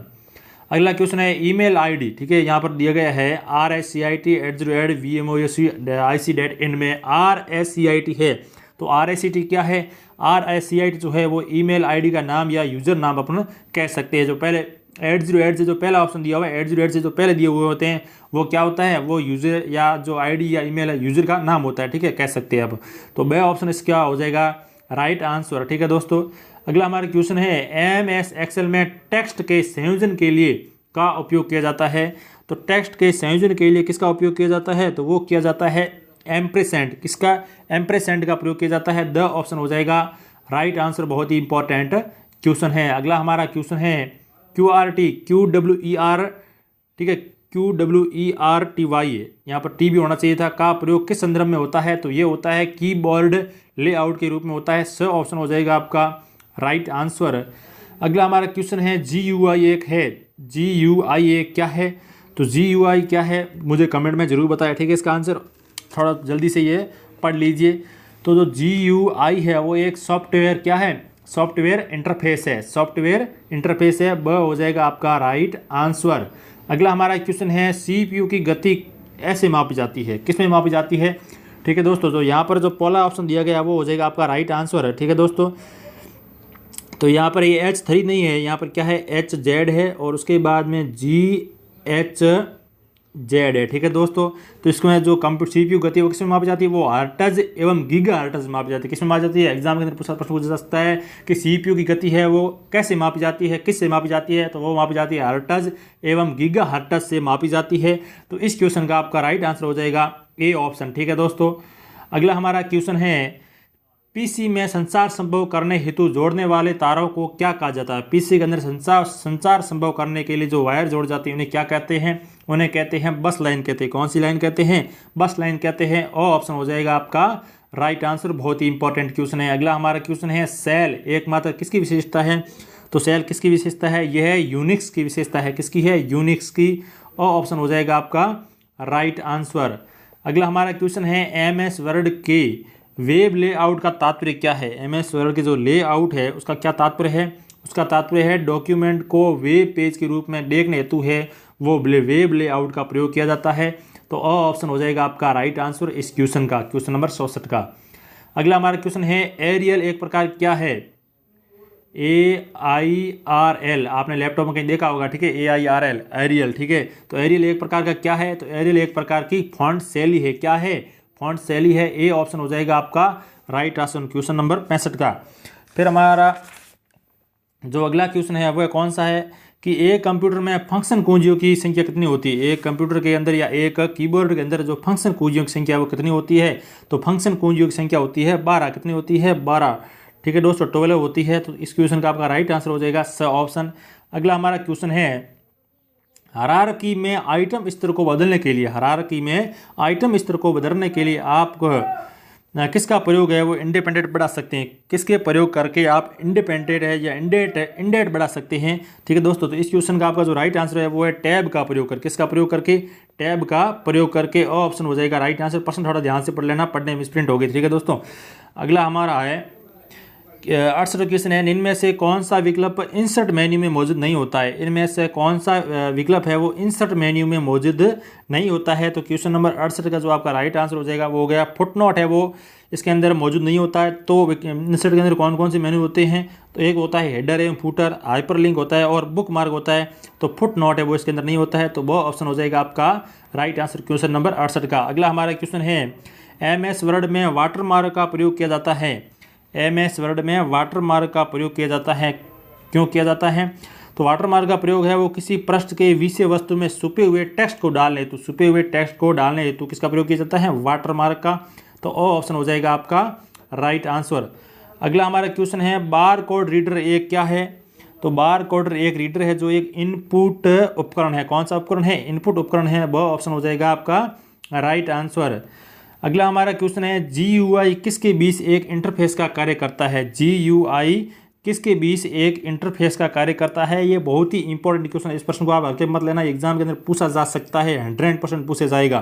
अगला क्वेश्चन है ईमेल ID। ठीक है, यहाँ पर दिया गया है RSCIT@vmoc.ic.in में RSCIT है, तो RACT क्या है, RACIT जो है वो ईमेल आईडी का नाम या यूजर नाम अपन कह सकते हैं। जो पहले 808 से जो पहला ऑप्शन दिया हुआ है, 808 से जो पहले दिए हुए होते हैं वो क्या होता है, वो यूजर या जो आईडी या ईमेल है यूजर का नाम होता है, ठीक है, कह सकते हैं। अब तो बे ऑप्शन इसका हो जाएगा राइट आंसर, ठीक है दोस्तों। अगला हमारा क्वेश्चन है MS एक्सेल में टेक्स्ट के संयोजन के लिए का उपयोग किया जाता है। तो टेक्स्ट के संयोजन के लिए किसका उपयोग किया जाता है, तो वो किया जाता है एम्परसेंड, किसका, एम्परसेंड का प्रयोग किया जाता है। द ऑप्शन हो जाएगा राइट आंसर, बहुत ही इंपॉर्टेंट क्वेश्चन है। अगला हमारा क्वेश्चन है QRT, QWER, ठीक है, QWERTY, यहाँ पर टी भी होना चाहिए था, का प्रयोग किस संदर्भ में होता है, तो ये होता है कीबोर्ड लेआउट के रूप में होता है। स ऑप्शन हो जाएगा आपका राइट आंसर। अगला हमारा क्वेश्चन है GUI एक है, GUI एक क्या है, तो GUI क्या है मुझे कमेंट में जरूर बताएं, ठीक है। इसका आंसर थोड़ा जल्दी से ये पढ़ लीजिए। तो जो GUI है वो एक सॉफ्टवेयर क्या है, सॉफ्टवेयर इंटरफेस है, सॉफ्टवेयर इंटरफेस है, ब हो जाएगा आपका राइट आंसर। अगला हमारा क्वेश्चन है CPU की गति ऐसे मापी जाती है, किस में मापी जाती है, ठीक है दोस्तों। तो यहाँ पर जो पहला ऑप्शन दिया गया वो हो जाएगा आपका राइट आंसर है, ठीक है दोस्तों। तो यहाँ पर ये H3 नहीं है, यहाँ पर क्या है HZ है और उसके बाद में GHZ है, ठीक है दोस्तों। तो इसमें जो CPU गति वो किस में मापी जाती है, वो हर्ट्ज एवं गीगा हर्ट्ज में मापी जाती है। किस में मापी जाती है, एग्जाम के अंदर प्रश्न पूछा जा सकता है कि CPU की गति है वो कैसे मापी जाती है, किससे मापी जाती है, तो वो मापी जाती है हर्ट्ज एवं गीगा हर्ट्ज से मापी जाती है। तो इस क्वेश्चन का आपका राइट आंसर हो जाएगा ए ऑप्शन, ठीक है दोस्तों। अगला हमारा क्वेश्चन है PC में संचार संभव करने हेतु जोड़ने वाले तारों को क्या कहा जाता है। PC के अंदर संचार संभव करने के लिए जो वायर जोड़ जाती है उन्हें क्या कहते हैं, उन्हें कहते हैं बस लाइन कहते हैं। कौन सी लाइन कहते हैं, बस लाइन कहते हैं। ओ ऑप्शन हो जाएगा आपका राइट आंसर, बहुत ही इंपॉर्टेंट क्वेश्चन है। अगला हमारा क्वेश्चन है सेल एकमात्र किसकी विशेषता है, तो सेल किसकी विशेषता है, यह है यूनिक्स की विशेषता है, किसकी है, यूनिक्स की। ओ ऑप्शन हो जाएगा आपका राइट आंसर। अगला हमारा क्वेश्चन है MS वर्ड के वेब लेआउट का तात्पर्य क्या है। MS वर्ड के जो लेआउट है उसका क्या तात्पर्य है, उसका तात्पर्य है डॉक्यूमेंट को वेब पेज के रूप में देखने हेतु है वो वेब लेआउट का प्रयोग किया जाता है। तो ऑप्शन हो जाएगा आपका राइट आंसर इस क्वेश्चन का, क्वेश्चन नंबर 64 का। अगला हमारा क्वेश्चन है एरियल एक प्रकार क्या है, AIRL, आपने लैपटॉप में कहीं देखा होगा, ठीक है, AIRL एरियल, ठीक है। तो एरियल एक प्रकार का क्या है, तो एरियल एक प्रकार की फॉन्ट शैली है, क्या है, फॉन्ट शैली है। ए ऑप्शन हो जाएगा आपका राइट आंसर, क्वेश्चन नंबर 65 का। फिर हमारा जो अगला क्वेश्चन है वह कौन सा है कि एक कंप्यूटर में फंक्शन कुंजियों की संख्या कितनी होती है। एक कंप्यूटर के अंदर या एक कीबोर्ड के अंदर जो फंक्शन कुंजियों की संख्या वो कितनी होती है, तो फंक्शन कुंजियों की संख्या होती है 12, कितनी होती है 12, ठीक है दोस्तों, 12 होती है। तो इस क्वेश्चन का आपका राइट आंसर हो जाएगा स ऑप्शन। अगला हमारा क्वेश्चन है हायरार्की में आइटम स्तर को बदलने के लिए, हायरार्की में आइटम स्तर को बदलने के लिए आप किसका प्रयोग है वो इंडिपेंडेंट बढ़ा सकते हैं, किसके प्रयोग करके आप इंडिपेंडेंट है या इंडेट बढ़ा सकते हैं, ठीक है दोस्तों। तो इस क्वेश्चन का आपका जो राइट आंसर है वो है टैब का प्रयोग करके, किसका प्रयोग करके, टैब का प्रयोग करके। ऑप्शन हो जाएगा राइट आंसर। प्रश्न थोड़ा ध्यान से पढ़ लेना, पढ़ने में स्प्रिंट होगी, ठीक है दोस्तों। अगला हमारा है 68 क्वेश्चन है इनमें से कौन सा विकल्प इंसर्ट मेन्यू में मौजूद नहीं होता है, इनमें से कौन सा विकल्प है वो इंसर्ट मेन्यू में मौजूद नहीं होता है। तो क्वेश्चन नंबर 68 का जो आपका राइट आंसर हो जाएगा वो हो गया फुटनोट है, वो इसके अंदर मौजूद नहीं होता है। तो इंसर्ट के अंदर कौन कौन से मेन्यू होते हैं, तो एक होता है हेडर एवं फूटर, हाइपरलिंक होता है और बुक मार्क होता है। तो फुटनोट है वो इसके अंदर नहीं होता है, तो वो ऑप्शन हो जाएगा आपका राइट आंसर क्वेश्चन नंबर 68 का। अगला हमारा क्वेश्चन है MS वर्ड में वाटरमार्क का प्रयोग किया जाता है, MS वर्ड में वाटरमार्क का प्रयोग किया जाता है, क्यों किया जाता है, तो वाटरमार्क का प्रयोग है वो किसी पृष्ठ के विषय वस्तु में छुपे हुए टेक्स्ट को डालने हेतु, छुपे हुए टेक्स्ट को डालने हेतु किसका प्रयोग किया जाता है, वाटरमार्क का। तो ऑप्शन हो जाएगा आपका राइट आंसर। अगला हमारा क्वेश्चन है बार कोड रीडर एक क्या है, तो बार कोड एक रीडर है जो एक इनपुट उपकरण है, कौन सा उपकरण है, इनपुट उपकरण है, वह ऑप्शन हो जाएगा आपका राइट आंसर। अगला हमारा क्वेश्चन है GUI किसके बीच एक इंटरफेस का कार्य करता है, GUI किसके बीच एक इंटरफेस का कार्य करता है। ये बहुत ही इंपॉर्टेंट क्वेश्चन है, इस प्रश्न को आप हल्के मत लेना, एग्जाम के अंदर पूछा जा सकता है, 100% पूछा जाएगा।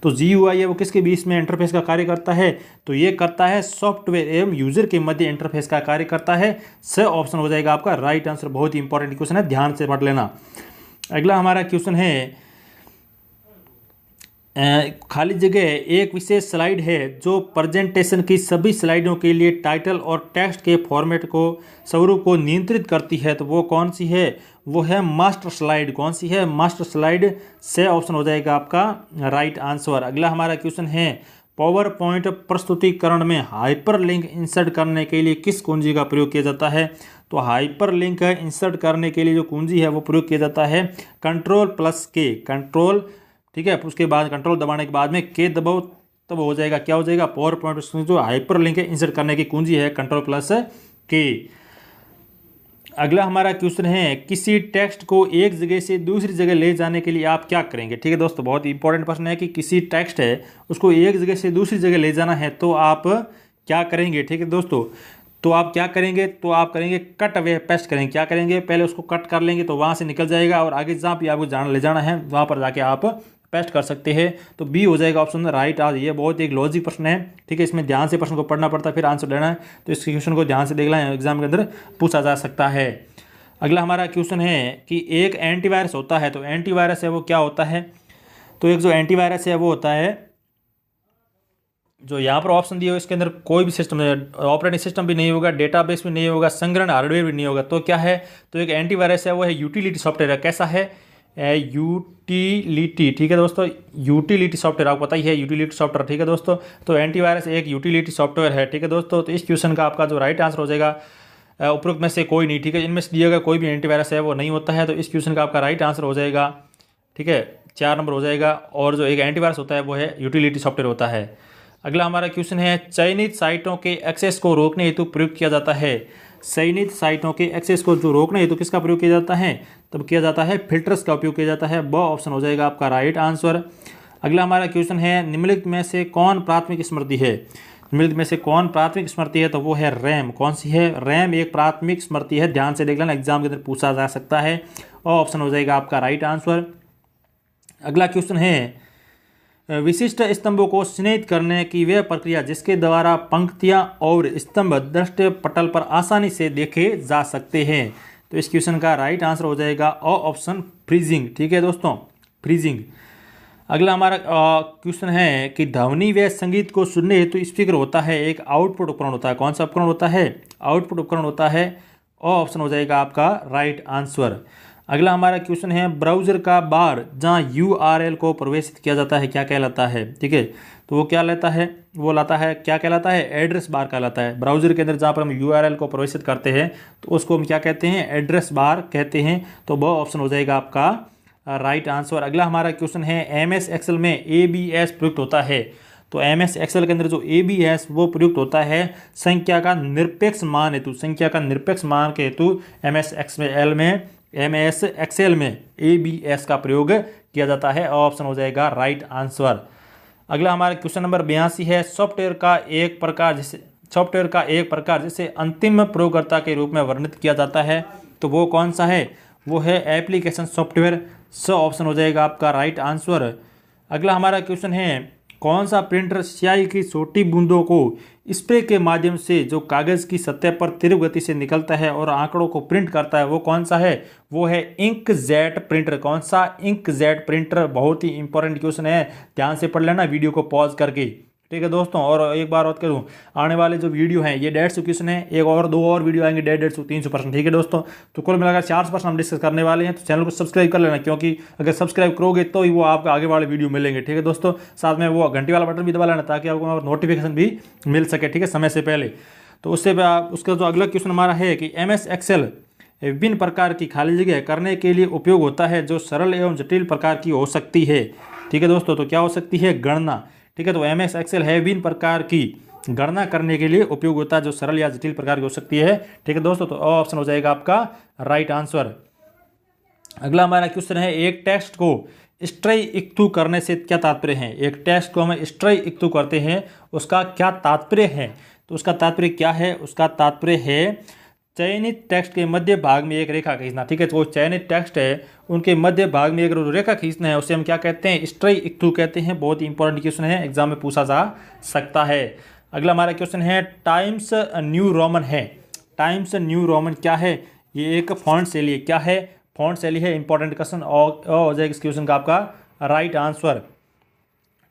तो GUI है वो किसके बीच में इंटरफेस का कार्य करता है, तो ये करता है सॉफ्टवेयर एवं यूजर के मध्य इंटरफेस का कार्य करता है। स ऑप्शन हो जाएगा आपका राइट आंसर, बहुत ही इंपॉर्टेंट क्वेश्चन है, ध्यान से पढ़ लेना। अगला हमारा क्वेश्चन है खाली जगह है, एक विशेष स्लाइड है जो प्रेजेंटेशन की सभी स्लाइडों के लिए टाइटल और टेक्स्ट के फॉर्मेट को स्वरूप को नियंत्रित करती है, तो वो कौन सी है? वो है मास्टर स्लाइड। कौन सी है? Master slide. से ऑप्शन हो जाएगा आपका राइट आंसर। अगला हमारा क्वेश्चन है, पावर पॉइंट प्रस्तुतिकरण में हाइपरलिंक इंसर्ट करने के लिए किस कुंजी का प्रयोग किया जाता है? तो हाइपरलिंक इंसर्ट करने के लिए जो कुंजी है वो प्रयोग किया जाता है Ctrl+K। कंट्रोल, ठीक है, उसके बाद कंट्रोल दबाने के बाद में के दबाओ, तब हो जाएगा, क्या हो जाएगा? पावर पॉइंट जो हाइपरलिंक है इंसर्ट करने की कुंजी है Ctrl+K। अगला हमारा क्वेश्चन है, किसी टेक्स्ट को एक जगह से दूसरी जगह ले जाने के लिए आप क्या करेंगे? ठीक है दोस्तों, बहुत इंपॉर्टेंट प्रश्न है कि किसी टेक्स्ट है उसको एक जगह से दूसरी जगह ले जाना है तो आप क्या करेंगे? ठीक है दोस्तों, तो आप क्या करेंगे? तो आप करेंगे कट वे पेस्ट करेंगे। क्या करेंगे? पहले उसको कट कर लेंगे तो वहाँ से निकल जाएगा और आगे जहाँ भी आपको ले जाना है वहाँ पर जाके आप पेस्ट कर सकते हैं। तो बी हो जाएगा ऑप्शन राइट। आज ये बहुत एक लॉजिक प्रश्न है, ठीक है, इसमें ध्यान से प्रश्न को पढ़ना पड़ता है फिर आंसर देना है, तो इस क्वेश्चन को ध्यान से देख लें, एग्जाम के अंदर पूछा जा सकता है। अगला हमारा क्वेश्चन है कि एक एंटीवायरस होता है, तो एंटीवायरस है वो क्या होता है? तो एक जो एंटीवायरस है वो होता है, जो यहाँ पर ऑप्शन दिए हो इसके अंदर कोई भी सिस्टम नहीं, ऑपरेटिंग सिस्टम भी नहीं होगा, डेटाबेस भी नहीं होगा, संग्रहण हार्डवेयर भी नहीं होगा, तो क्या है? तो एक एंटीवायरस है वो है यूटिलिटी सॉफ्टवेयर है। कैसा है? यूटिलिटी, ठीक है दोस्तों, यूटिलिटी सॉफ्टवेयर आपको पता ही है, यूटिलिटी सॉफ्टवेयर, ठीक है दोस्तों। तो एंटीवायरस एक यूटिलिटी सॉफ्टवेयर है, ठीक है दोस्तों। तो इस क्वेश्चन का आपका जो राइट आंसर हो जाएगा उपरोक्त में से कोई नहीं, ठीक है, इनमें से दिया गया कोई भी एंटीवायरस है वो नहीं होता है, तो इस क्वेश्चन का आपका राइट आंसर हो जाएगा, ठीक है, 4 नंबर हो जाएगा। और जो एक एंटीवायरस होता है वो है यूटिलिटी सॉफ्टवेयर होता है। अगला हमारा क्वेश्चन है, चयनित साइटों के एक्सेस को रोकने हेतु प्रयोग किया जाता है। चयनित साइटों के एक्सेस को जो रोकने हेतु किसका प्रयोग किया जाता है? तब किया जाता है फिल्टर्स का उपयोग किया जाता है। ब ऑप्शन हो जाएगा आपका राइट आंसर। अगला हमारा क्वेश्चन है, निम्नलिखित में से कौन प्राथमिक स्मृति है? निम्नलिखित में से कौन प्राथमिक स्मृति है? तो वो है रैम। कौन सी है? रैम एक प्राथमिक स्मृति है, ध्यान से देख लेना, एग्जाम के अंदर पूछा जा सकता है, और ऑप्शन हो जाएगा आपका राइट आंसर। अगला क्वेश्चन है, विशिष्ट स्तंभों को चिह्नित करने की वह प्रक्रिया जिसके द्वारा पंक्तियां और स्तंभ दृष्टि पटल पर आसानी से देखे जा सकते हैं। तो इस क्वेश्चन का राइट आंसर हो जाएगा ऑप्शन फ्रीजिंग, ठीक है दोस्तों, फ्रीजिंग। अगला हमारा क्वेश्चन है कि ध्वनि व संगीत को सुनने हेतु स्पीकर होता है, एक आउटपुट उपकरण होता है। कौन सा उपकरण होता है? आउटपुट उपकरण होता है, और ऑप्शन हो जाएगा आपका राइट आंसर। अगला हमारा क्वेश्चन है, ब्राउजर का बार जहां URL को प्रवेशित किया जाता है क्या कहलाता है? ठीक है, तो वो क्या लेता है? वो लाता है, क्या कहलाता है? एड्रेस बार कहलाता है। ब्राउजर के अंदर जहां पर हम URL को प्रवेशित करते हैं तो उसको हम क्या कहते हैं? एड्रेस बार कहते हैं। तो वो ऑप्शन हो जाएगा आपका राइट आंसर। अगला हमारा क्वेश्चन है, MS एक्सेल में ABS प्रयुक्त होता है। तो MS एक्सेल के अंदर जो ABS वो प्रयुक्त होता है संख्या का निरपेक्ष मान हेतु, संख्या का निरपेक्ष मान के हेतु MS एक्सेल में ABS का प्रयोग किया जाता है, और ऑप्शन हो जाएगा राइट आंसर। अगला हमारा क्वेश्चन नंबर 82 है, सॉफ्टवेयर का एक प्रकार जिसे अंतिम प्रयोगकर्ता के रूप में वर्णित किया जाता है, तो वो कौन सा है? वो है एप्लीकेशन सॉफ्टवेयर। ऑप्शन हो जाएगा आपका राइट आंसर। अगला हमारा क्वेश्चन है, कौन सा प्रिंटर स्याही की छोटी बूंदों को स्प्रे के माध्यम से जो कागज की सतह पर तीव्र गति से निकलता है और आंकड़ों को प्रिंट करता है, वो कौन सा है? वो है इंकजेट प्रिंटर। कौन सा? Inkjet printer. बहुत ही इंपॉर्टेंट क्वेश्चन है, ध्यान से पढ़ लेना वीडियो को पॉज करके, ठीक है दोस्तों। और एक बार बात करूँ, आने वाले जो वीडियो हैं ये 150 क्वेश्चन है, एक और 2 और वीडियो आएंगे 150 300%, ठीक है दोस्तों। तो कुल मिलाकर 400% हम डिस्कस करने वाले हैं, तो चैनल को सब्सक्राइब कर लेना, क्योंकि अगर सब्सक्राइब करोगे तो ही वो आपको आगे वाले वीडियो मिलेंगे, ठीक है दोस्तों। साथ में वो घंटी वाला बटन भी दबा लेना ताकि आपको नोटिफिकेशन भी मिल सके, ठीक है, समय से पहले। तो उससे उसका जो अगला क्वेश्चन हमारा है कि MS एक्सेल विभिन्न प्रकार की खाली जगह करने के लिए उपयोग होता है जो सरल एवं जटिल प्रकार की हो सकती है, ठीक है दोस्तों। तो क्या हो सकती है? गणना, ठीक है। तो MS एक्सेल है विभिन्न प्रकार की गणना करने के लिए उपयोग होता है जो सरल या जटिल प्रकार की हो सकती है, ठीक है दोस्तों। तो ऑप्शन हो जाएगा आपका राइट आंसर। अगला हमारा क्वेश्चन है, एक टेक्स्ट को स्ट्रई इक्तु करने से क्या तात्पर्य है? एक टेक्स्ट को हम स्ट्रई इक्तु करते हैं, उसका क्या तात्पर्य है? तो उसका तात्पर्य क्या है? उसका तात्पर्य है चयनित टेक्स्ट के मध्य भाग में एक रेखा खींचना, ठीक है। तो चयनित टेक्स्ट है उनके मध्य भाग में एक रेखा खींचना है, उसे हम क्या कहते हैं? स्ट्रई इक्तु कहते हैं। बहुत ही इंपॉर्टेंट क्वेश्चन है, एग्जाम में पूछा जा सकता है। अगला हमारा क्वेश्चन है, टाइम्स न्यू रोमन है। टाइम्स न्यू रोमन क्या है? ये एक फॉन्ट शैली है। क्या है? फॉन्ट शैली है, इंपॉर्टेंट क्वेश्चन, और हो जाएगा इस क्वेश्चन का आपका राइट आंसर।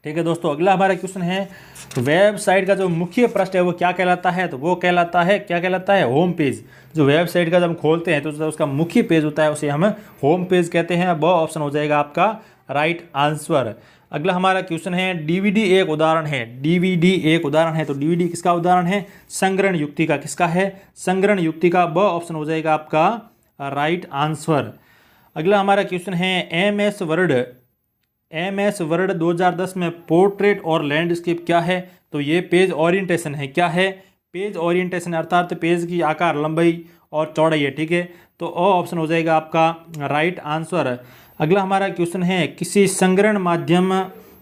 ठीक है दोस्तों, अगला हमारा क्वेश्चन है वेबसाइट का जो मुख्य पृष्ठ है वो क्या कहलाता है? तो वो कहलाता है, क्या कहलाता है? Home page. जो वेबसाइट का जब हम खोलते हैं तो उसका मुख्य पेज होता है उसे हम होम पेज कहते हैं। वो ऑप्शन हो जाएगा आपका राइट आंसर। अगला हमारा क्वेश्चन है डीवीडी एक उदाहरण है। डीवीडी एक उदाहरण है, तो डीवीडी किसका उदाहरण है? संग्रहण युक्ति का। किसका है? संग्रहण युक्ति का। वो ऑप्शन हो जाएगा आपका राइट आंसर। अगला हमारा क्वेश्चन है एम एस वर्ड 2010 में पोर्ट्रेट और लैंडस्केप क्या है? तो ये पेज ओरिएंटेशन है। क्या है? पेज ओरिएंटेशन, अर्थात पेज की आकार, लंबाई और चौड़ाई है। ठीक है, तो ओ ऑप्शन हो जाएगा आपका राइट आंसर। अगला हमारा क्वेश्चन है किसी संग्रहण माध्यम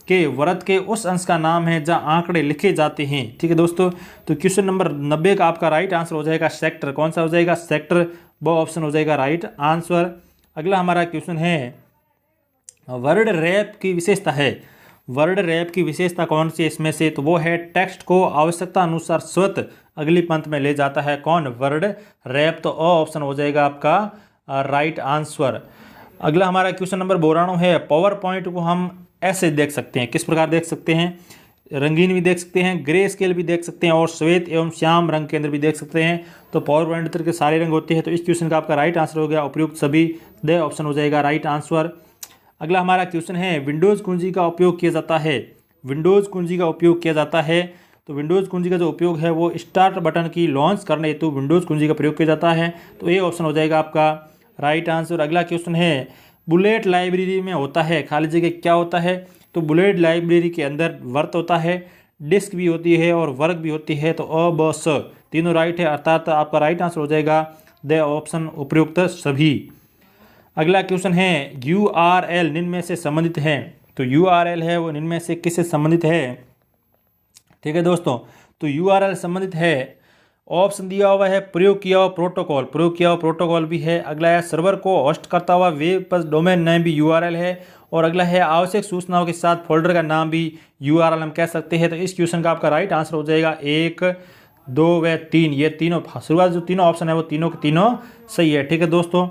के वृत्त के उस अंश का नाम है जहां आंकड़े लिखे जाते हैं। ठीक है दोस्तों, तो क्वेश्चन नंबर 90 का आपका राइट आंसर हो जाएगा सेक्टर। कौन सा हो जाएगा? सेक्टर। वो ऑप्शन हो जाएगा राइट आंसर। अगला हमारा क्वेश्चन है वर्ड रैप की विशेषता है। वर्ड रैप की विशेषता कौन सी है इसमें से? तो वो है टेक्स्ट को आवश्यकता अनुसार स्वतः अगली पंक्ति में ले जाता है। कौन? Word rap. तो ऑप्शन हो जाएगा आपका राइट आंसर। अगला हमारा क्वेश्चन नंबर 92 है पावर पॉइंट को हम ऐसे देख सकते हैं। किस प्रकार देख सकते हैं? रंगीन भी देख सकते हैं, ग्रे स्केल भी देख सकते हैं और श्वेत एवं श्याम रंग के अंदर भी देख सकते हैं। तो पावर पॉइंट के सारे रंग होते हैं। तो इस क्वेश्चन का आपका राइट आंसर हो गया उपयुक्त सभी। द ऑप्शन हो जाएगा राइट आंसर। अगला हमारा क्वेश्चन है विंडोज़ कुंजी का उपयोग किया जाता है। विंडोज़ कुंजी का उपयोग किया जाता है, तो विंडोज़ कुंजी का जो उपयोग है वो स्टार्ट बटन की लॉन्च करने हेतु विंडोज़ कुंजी का प्रयोग किया जाता है। तो ये ऑप्शन हो जाएगा आपका राइट आंसर। अगला क्वेश्चन है बुलेट लाइब्रेरी में होता है, खाली जगह क्या होता है? तो बुलेट लाइब्रेरी के अंदर वर्त होता है, डिस्क भी होती है और वर्क भी होती है। तो अ ब स तीनों राइट है, अर्थात आपका राइट आंसर हो जाएगा द ऑप्शन उपयुक्त सभी। अगला क्वेश्चन है URL निम्न में से संबंधित है। तो URL है वो निम्न में से किससे संबंधित है? ठीक है दोस्तों, तो URL संबंधित है, ऑप्शन दिया हुआ है प्रयोग किया हुआ प्रोटोकॉल। प्रयोग किया हुआ प्रोटोकॉल भी है। अगला है सर्वर को होस्ट करता हुआ वेब पर डोमेन नेम भी URL है। और अगला है आवश्यक सूचनाओं के साथ फोल्डर का नाम भी URL हम कह सकते हैं। तो इस क्वेश्चन का आपका राइट आंसर हो जाएगा 1, 2 व 3। ये तीनों शुरुआत जो तीनों ऑप्शन है वो तीनों के तीनों सही है। ठीक है दोस्तों,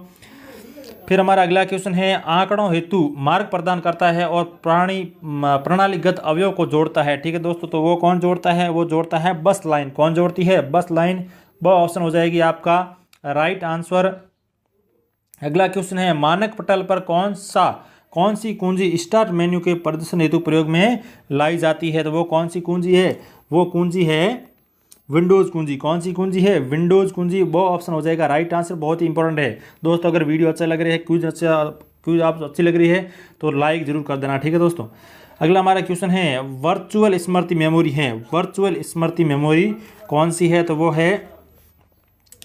फिर हमारा अगला क्वेश्चन है आंकड़ों हेतु मार्ग प्रदान करता है और प्रणालीगत अवयव को जोड़ता है। ठीक है दोस्तों, तो वो कौन जोड़ता है? वो जोड़ता है बस लाइन। कौन जोड़ती है? बस लाइन। वो ऑप्शन हो जाएगी आपका राइट आंसर। अगला क्वेश्चन है मानक पटल पर कौन सी कुंजी स्टार्ट मेन्यू के प्रदर्शन हेतु प्रयोग में लाई जाती है? तो वो कौन सी कुंजी है? वो कुंजी है विंडोज़ कुंजी। कौन सी कुंजी है? विंडोज़ कुंजी। वो ऑप्शन हो जाएगा राइट आंसर। बहुत ही इंपॉर्टेंट है दोस्तों। अगर वीडियो अच्छा लग रहा है, क्विज आप अच्छी लग रही है तो लाइक जरूर कर देना। ठीक है दोस्तों, अगला हमारा क्वेश्चन है वर्चुअल स्मृति मेमोरी है। वर्चुअल स्मृति मेमोरी कौन सी है? तो वो है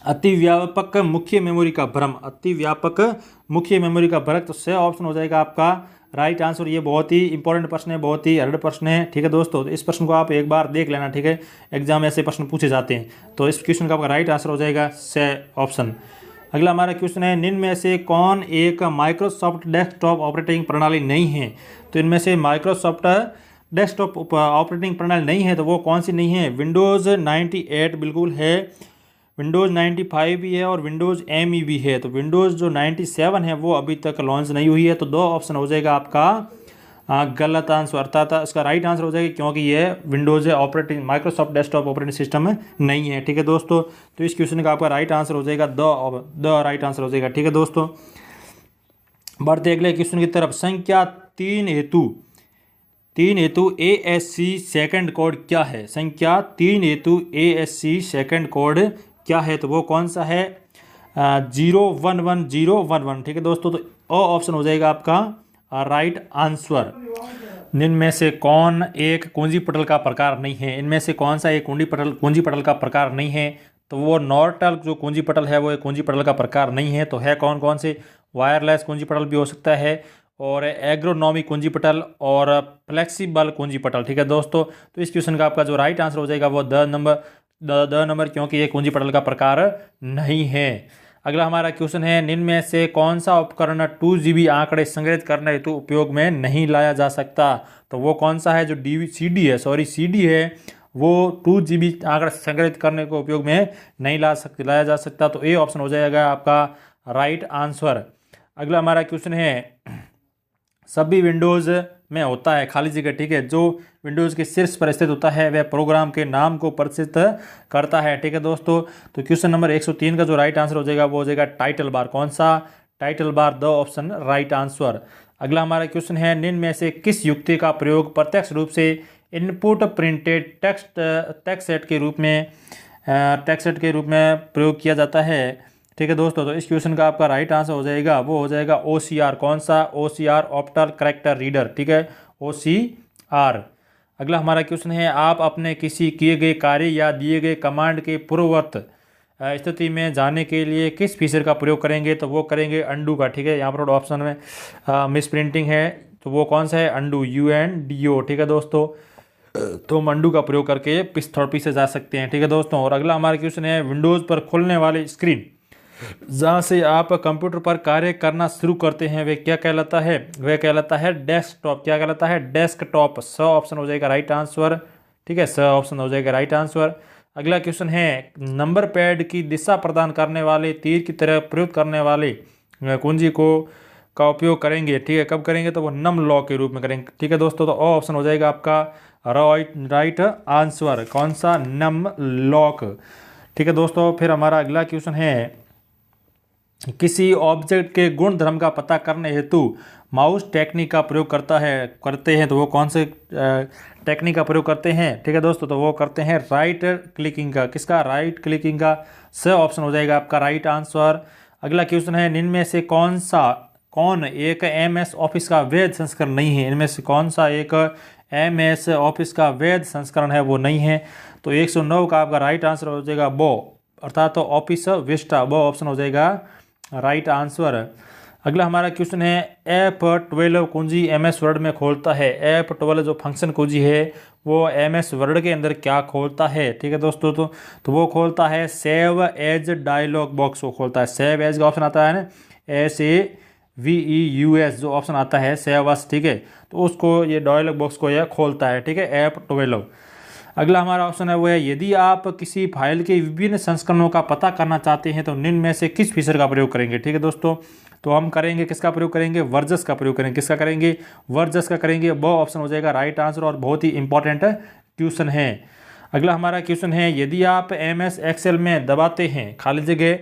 अतिव्यापक मुख्य मेमोरी का भ्रम। अतिव्यापक मुख्य मेमोरी का भ्रम। तो से ऑप्शन हो जाएगा आपका राइट आंसर। ये बहुत ही इंपॉर्टेंट प्रश्न है, बहुत ही हार्ड प्रश्न है। ठीक है दोस्तों, तो इस प्रश्न को आप एक बार देख लेना। ठीक है, एग्जाम में ऐसे प्रश्न पूछे जाते हैं। तो इस क्वेश्चन का आपका राइट आंसर हो जाएगा से ऑप्शन। अगला हमारा क्वेश्चन है निम्न में से कौन एक माइक्रोसॉफ्ट डेस्कटॉप ऑपरेटिंग प्रणाली नहीं है? तो इनमें से माइक्रोसॉफ्ट डेस्कटॉप ऑपरेटिंग प्रणाली नहीं है, तो वो कौन सी नहीं है? विंडोज़ 98 बिल्कुल है, विंडोज़ 95 भी है और विंडोज़ ME भी है। तो विंडोज़ जो 97 है वो अभी तक लॉन्च नहीं हुई है। तो दो ऑप्शन हो जाएगा आपका गलत आंसर, अर्थात इसका राइट आंसर हो जाएगा क्योंकि ये Windows operating Microsoft desktop operating system नहीं है। ठीक है दोस्तों, तो इस क्वेश्चन का आपका राइट आंसर हो जाएगा द राइट आंसर हो जाएगा। ठीक है दोस्तों, बढ़ते अगले क्वेश्चन की तरफ। संख्या 3 हेतु ASC सेकंड कोड क्या है? संख्या 3 हेतु ASC सेकंड कोड क्या है? तो वो कौन सा है? 011011। ठीक है दोस्तों, तो ओ ऑप्शन हो जाएगा आपका राइट आंसर। निम्न में से कौन एक कुंजी पटल का प्रकार नहीं है? इनमें से कौन सा एक कुंजी पटल का प्रकार नहीं है? तो वो नॉर्टल जो कुंजी पटल है वो एक कुंजी पटल का प्रकार नहीं है। तो है कौन से? वायरलेस कुंजी पटल भी हो सकता है और एग्रोनॉमिक कुंजी पटल और फ्लेक्सिबल कुंजी पटल। ठीक है दोस्तों, तो इस क्वेश्चन का आपका जो राइट आंसर हो जाएगा वो द नंबर क्योंकि ये कुंजी पटल का प्रकार नहीं है। अगला हमारा क्वेश्चन है निम्न में से कौन सा उपकरण 2 GB आंकड़े संग्रहित करने हेतु उपयोग में नहीं लाया जा सकता? तो वो कौन सा है? जो CD है वो 2 GB आंकड़े संग्रहित करने को उपयोग में नहीं लाया जा सकता। तो ए ऑप्शन हो जाएगा आपका राइट आंसर। अगला हमारा क्वेश्चन है सभी विंडोज़ में होता है, खाली जगह, ठीक है, जो विंडोज़ के शीर्ष पर स्थित होता है वह प्रोग्राम के नाम को प्रदर्शित करता है, ठीक है दोस्तों। तो क्वेश्चन नंबर 103 का जो राइट आंसर हो जाएगा वो हो जाएगा टाइटल बार। कौन सा? Title bar, the option right answer. अगला हमारा क्वेश्चन है, निम्न में से किस युक्ति का प्रयोग प्रत्यक्ष रूप से इनपुट प्रिंटेड टेक्स्ट सेट के रूप में प्रयोग किया जाता है, ठीक है दोस्तों। तो इस क्वेश्चन का आपका राइट आंसर हो जाएगा वो हो जाएगा OCR। कौन सा? OCR, ऑप्टल कैरेक्टर रीडर, ठीक है, OCR। अगला हमारा क्वेश्चन है, आप अपने किसी किए गए कार्य या दिए गए कमांड के पूर्ववत स्थिति में जाने के लिए किस फीचर का प्रयोग करेंगे? तो वो करेंगे अंडू का, ठीक है। यहाँ पर ऑप्शन में मिस प्रिंटिंग है, तो वो कौन सा है? अंडू, UNDO, ठीक है दोस्तों। तो हम अंडू का प्रयोग करके थर्ड पीछे जा सकते हैं, ठीक है दोस्तों। और अगला हमारा क्वेश्चन है, विंडोज़ पर खुलने वाली स्क्रीन जहाँ से आप कंप्यूटर पर कार्य करना शुरू करते हैं वह क्या कहलाता है? वह कहलाता है डेस्कटॉप। क्या कहलाता है? डेस्कटॉप। ऑप्शन हो जाएगा राइट आंसर, ठीक है, ऑप्शन हो जाएगा राइट आंसर। अगला क्वेश्चन है, नंबर पैड की दिशा प्रदान करने वाले तीर की तरह प्रयुक्त करने वाले कुंजी का उपयोग करेंगे, ठीक है, कब करेंगे? तो वो नम लॉक के रूप में करेंगे, ठीक है दोस्तों। तो ऑप्शन हो जाएगा आपका राइट आंसर। कौन सा? नम लॉक, ठीक है दोस्तों। फिर हमारा अगला क्वेश्चन है, किसी ऑब्जेक्ट के गुण धर्म का पता करने हेतु माउस टेक्निक का प्रयोग करते हैं तो वो कौन से टेक्निक का प्रयोग करते हैं, ठीक है दोस्तों? तो वो करते हैं राइट क्लिकिंग का। किसका? राइट क्लिकिंग का। ऑप्शन हो जाएगा आपका राइट आंसर। अगला क्वेश्चन है, निम्न में से कौन एक MS ऑफिस का वैध संस्करण नहीं है? इनमें से कौन सा एक MS ऑफिस का वैध संस्करण है वो नहीं है? तो 109 का आपका राइट आंसर हो जाएगा बो, अर्थात तो ऑफिस विस्टा, वो ऑप्शन हो जाएगा राइट आंसर। अगला हमारा क्वेश्चन है, F12 कुंजी MS वर्ड में खोलता है। F12 जो फंक्शन कुंजी है वो MS वर्ड के अंदर क्या खोलता है, ठीक है दोस्तों? तो वो खोलता है सेव एज डायलॉग बॉक्स को खोलता है। सेव एज का ऑप्शन आता है ना, SAVEUS जो ऑप्शन आता है सेव अस, ठीक है, तो उसको ये डायलॉग बॉक्स को यह खोलता है, ठीक है, F12। अगला हमारा ऑप्शन है वो है, यदि आप किसी फाइल के विभिन्न संस्करणों का पता करना चाहते हैं तो निम्न में से किस फीचर का प्रयोग करेंगे, ठीक है दोस्तों? तो हम करेंगे किसका प्रयोग करेंगे? वर्जस का प्रयोग करेंगे। किसका करेंगे? वर्जस का करेंगे। वो ऑप्शन हो जाएगा राइट आंसर और बहुत ही इंपॉर्टेंट क्वेश्चन है। अगला हमारा क्वेश्चन है, यदि आप MS Excel में दबाते हैं खाली जगह,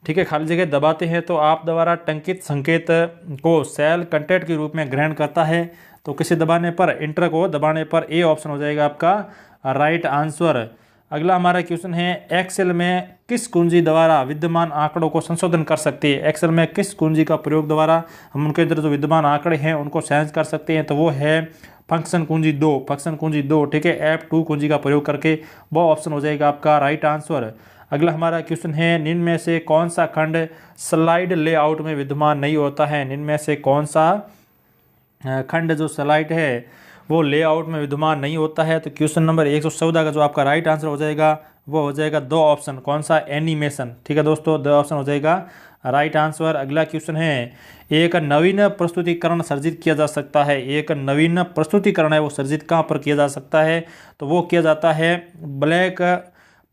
ठीक है, खाली जगह दबाते हैं तो आप द्वारा टंकित संकेत को सेल कंटेंट के रूप में ग्रहण करता है, तो किसे दबाने पर? इंटर को दबाने पर। ए ऑप्शन हो जाएगा आपका राइट आंसर। अगला हमारा क्वेश्चन है, एक्सेल में किस कुंजी द्वारा विद्यमान आंकड़ों को संशोधन कर सकते हैं? एक्सेल में किस कुंजी का प्रयोग द्वारा हम उनके अंदर जो विद्यमान आंकड़े हैं उनको चेंज कर सकते हैं? तो वो है फंक्शन कुंजी 2, फंक्शन कुंजी 2, ठीक है, F2 कुंजी का प्रयोग करके। वो ऑप्शन हो जाएगा आपका राइट आंसर। अगला हमारा क्वेश्चन है, निम्न में से कौन सा खंड स्लाइड लेआउट में विद्यमान नहीं होता है? निम्न में से कौन सा खंड जो स्लाइड है वो लेआउट में विद्यमान नहीं होता है? तो क्वेश्चन नंबर 114 का जो आपका राइट आंसर हो जाएगा वो हो जाएगा दो ऑप्शन। कौन सा? एनिमेशन, ठीक है दोस्तों, दो ऑप्शन हो जाएगा राइट आंसर। अगला क्वेश्चन है, एक नवीन प्रस्तुतिकरण सर्जित किया जा सकता है। एक नवीन प्रस्तुतिकरण है वो सर्जित कहाँ पर किया जा सकता है? तो वो किया जाता है ब्लैक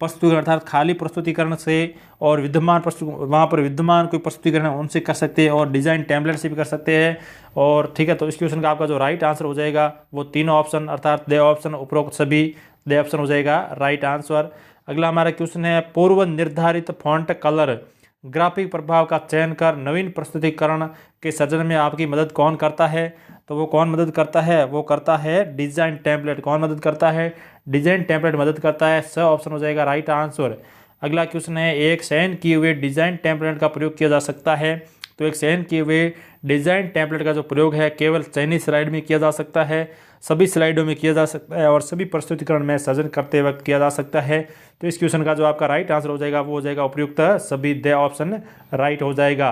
प्रस्तुतिकरण, अर्थात खाली प्रस्तुतिकरण से, और विद्यमान वहाँ पर विद्यमान कोई प्रस्तुतिकरण है उनसे कर सकते हैं, और डिजाइन टेम्पलेट से भी कर सकते हैं। और ठीक है, तो इस क्वेश्चन का आपका जो राइट आंसर हो जाएगा वो तीनों ऑप्शन, अर्थात दे ऑप्शन, उपरोक्त सभी दे ऑप्शन हो जाएगा राइट आंसर। अगला हमारा क्वेश्चन है, पूर्व निर्धारित फॉन्ट कलर ग्राफिक प्रभाव का चयन कर नवीन प्रस्तुतिकरण के सृजन में आपकी मदद कौन करता है? तो वो कौन मदद करता है? वो करता है डिजाइन टेम्पलेट। कौन मदद करता है? डिजाइन टेम्पलेट मदद करता है। स ऑप्शन हो जाएगा राइट आंसर। अगला क्वेश्चन है, एक चयन किए हुए डिजाइन टेम्पलेट का प्रयोग किया जा सकता है। तो एक चयन किए हुए डिजाइन टेम्पलेट का जो प्रयोग है केवल चयनित स्लाइड में किया जा सकता है, सभी स्लाइडों में किया जा सकता है, और सभी प्रस्तुतिकरण में सृजन करते वक्त किया जा सकता है। तो इस क्वेश्चन का जो आपका राइट आंसर हो जाएगा वो हो जाएगा उपयुक्त सभी दे ऑप्शन राइट हो जाएगा।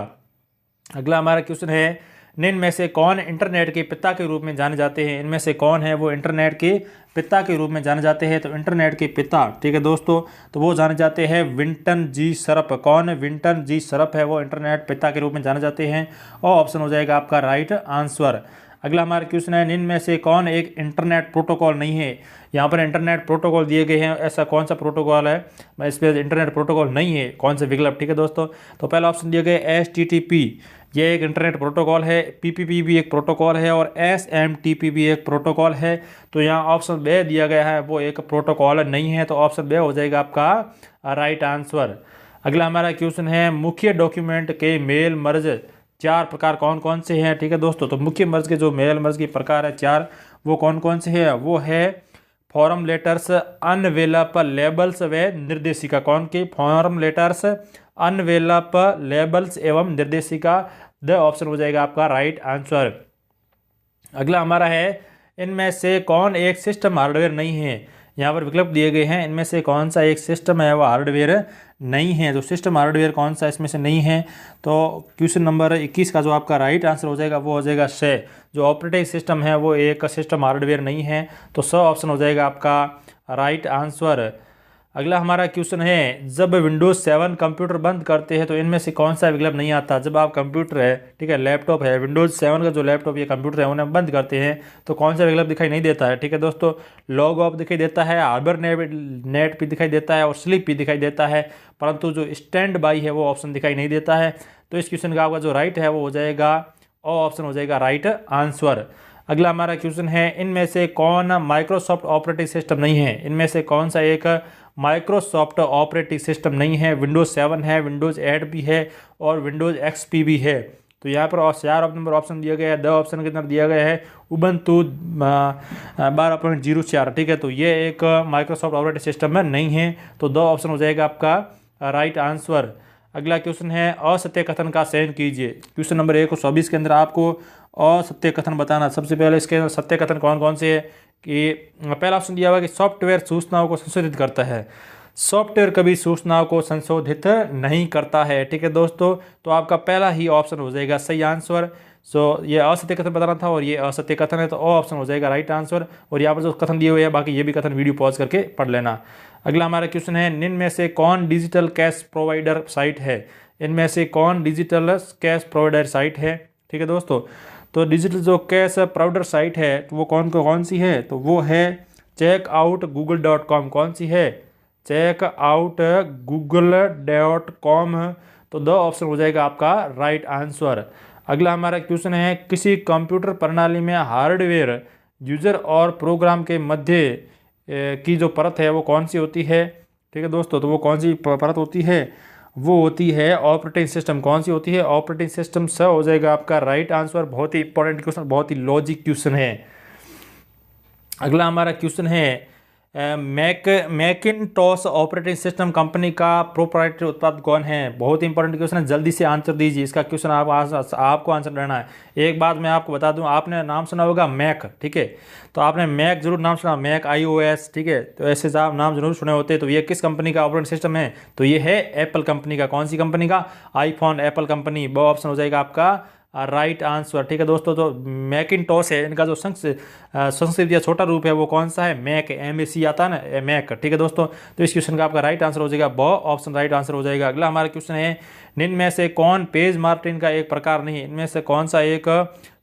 अगला हमारा क्वेश्चन है, निम्न में से कौन इंटरनेट के पिता के रूप में जाने जाते हैं? इनमें से कौन है वो इंटरनेट के पिता के रूप में जाने जाते हैं? तो इंटरनेट के पिता, ठीक है दोस्तों, तो वो जाने जाते हैं विंटन जी सरफ। कौन? विंटन जी सरफ है वो इंटरनेट पिता के रूप में जाने जाते हैं, और ऑप्शन हो जाएगा आपका राइट आंसर। अगला हमारा क्वेश्चन है, निम्न में से कौन एक इंटरनेट प्रोटोकॉल नहीं है? यहाँ पर इंटरनेट प्रोटोकॉल दिए गए हैं, ऐसा कौन सा प्रोटोकॉल है इस पर इंटरनेट प्रोटोकॉल नहीं है? कौन से विकल्प? ठीक है दोस्तों, तो पहला ऑप्शन दिया गया HTTP, ये एक इंटरनेट प्रोटोकॉल है, पीपीपी भी एक प्रोटोकॉल है और एसएमटीपी भी एक प्रोटोकॉल है। तो यहाँ ऑप्शन बे दिया गया है वो एक प्रोटोकॉल नहीं है, तो ऑप्शन बे हो जाएगा आपका राइट आंसर। अगला हमारा क्वेश्चन है मुख्य डॉक्यूमेंट के मेल मर्ज 4 प्रकार कौन कौन से हैं। ठीक है दोस्तों, तो मुख्य मर्ज के जो मेल मर्ज के प्रकार है 4, वो कौन कौन से हैं? वो है फॉर्म लेटर्स, अनवेलप, लेबल्स व निर्देशिका। कौन के? फॉर्म लेटर्स, अनवेलप, लेबल्स एवं निर्देशिका। द ऑप्शन हो जाएगा आपका राइट आंसर। अगला हमारा है इनमें से कौन एक सिस्टम हार्डवेयर नहीं है। यहाँ पर विकल्प दिए गए हैं, इनमें से कौन सा एक सिस्टम है वो हार्डवेयर नहीं है। तो सिस्टम हार्डवेयर कौन सा इसमें से नहीं है? तो क्वेश्चन नंबर 21 का जो आपका राइट आंसर हो जाएगा वो हो जाएगा से। जो ऑपरेटिंग सिस्टम है वो एक सिस्टम हार्डवेयर नहीं है, तो स ऑप्शन हो जाएगा आपका राइट आंसर। अगला हमारा क्वेश्चन है जब विंडोज 7 कंप्यूटर बंद करते हैं तो इनमें से कौन सा विकल्प नहीं आता। जब आप कंप्यूटर है, ठीक है, लैपटॉप है, विंडोज 7 का जो लैपटॉप या कंप्यूटर है उन्हें बंद करते हैं तो कौन सा विकल्प दिखाई नहीं देता है। ठीक है दोस्तों, लॉग ऑफ दिखाई देता है, हाइबरनेट भी दिखाई देता है और स्लीप भी दिखाई देता है, परंतु जो स्टैंड बाई है वो ऑप्शन दिखाई नहीं देता है। तो इस क्वेश्चन का आपका जो राइट है वो हो जाएगा और ऑप्शन हो जाएगा राइट आंसर। अगला हमारा क्वेश्चन है इनमें से कौन माइक्रोसॉफ्ट ऑपरेटिंग सिस्टम नहीं है। इनमें से कौन सा एक माइक्रोसॉफ्ट ऑपरेटिंग सिस्टम नहीं है। विंडोज 7 है, विंडोज 8 भी है और विंडोज एक्सपी भी है। तो यहाँ पर 4 नंबर ऑप्शन दिया गया है। द ऑप्शन के अंदर दिया गया है उबंटू 12.04। ठीक है, तो ये एक माइक्रोसॉफ्ट ऑपरेटिंग सिस्टम में नहीं है, तो द ऑप्शन हो जाएगा आपका राइट आंसर। अगला क्वेश्चन है असत्य कथन का चयन कीजिए। क्वेश्चन नंबर 124 के अंदर आपको असत्य कथन बताना। सबसे पहले इसके अंदर सत्य कथन कौन कौन से है कि पहला ऑप्शन दिया हुआ कि सॉफ्टवेयर सूचनाओं को संशोधित करता है। सॉफ्टवेयर कभी सूचनाओं को संशोधित नहीं करता है। ठीक है दोस्तों, तो आपका पहला ही ऑप्शन हो जाएगा सही आंसर। सो ये असत्य कथन बताना था और ये असत्य कथन है, तो ओ ऑप्शन हो जाएगा राइट आंसर। और यहाँ पर जो कथन दिए हुए हैं बाकी ये भी कथन वीडियो पॉज करके पढ़ लेना। अगला हमारा क्वेश्चन है निम्न में से कौन डिजिटल कैश प्रोवाइडर साइट है। इनमें से कौन डिजिटल कैश प्रोवाइडर साइट है। ठीक है दोस्तों, तो डिजिटल जो कैश प्रोवाइडर साइट है तो वो कौन सी है? तो वो है checkoutgoogle.com। कौन सी है? checkoutgoogle.com। तो द ऑप्शन हो जाएगा आपका राइट आंसर। अगला हमारा क्वेश्चन है किसी कंप्यूटर प्रणाली में हार्डवेयर यूजर और प्रोग्राम के मध्य की जो परत है वो कौन सी होती है। ठीक है दोस्तों, तो वो कौन सी परत होती है? वो होती है ऑपरेटिंग सिस्टम। कौन सी होती है? Operating system. स हो जाएगा आपका राइट आंसर। बहुत ही इंपॉर्टेंट क्वेश्चन, बहुत ही लॉजिक क्वेश्चन है। अगला हमारा क्वेश्चन है मैकिनटॉश ऑपरेटिंग सिस्टम कंपनी का प्रोप्राइटरी उत्पाद कौन है। बहुत ही इंपॉर्टेंट क्वेश्चन है, जल्दी से आंसर दीजिए। इसका क्वेश्चन आपको आंसर देना है। एक बात मैं आपको बता दूं, आपने नाम सुना होगा मैक। ठीक है, तो आपने मैक जरूर नाम सुना, मैक iOS। ठीक है, तो ऐसे आप नाम जरूर सुने होते। तो ये किस कंपनी का ऑपरेटिंग सिस्टम है? तो ये है एप्पल कंपनी का। कौन सी कंपनी का? IPhone, Apple company. वो ऑप्शन हो जाएगा आपका राइट आंसर। ठीक है दोस्तों, तो मैकिनटॉश है, इनका जो संस्कृत या छोटा रूप है वो कौन सा है? मैक, MAC आता है ना, मैक। ठीक है दोस्तों, तो इस क्वेश्चन का आपका राइट आंसर हो जाएगा ब ऑप्शन राइट आंसर हो जाएगा। अगला हमारा क्वेश्चन है निम्न में से कौन पेज मार्टिन का एक प्रकार नहीं है। इनमें से कौन सा एक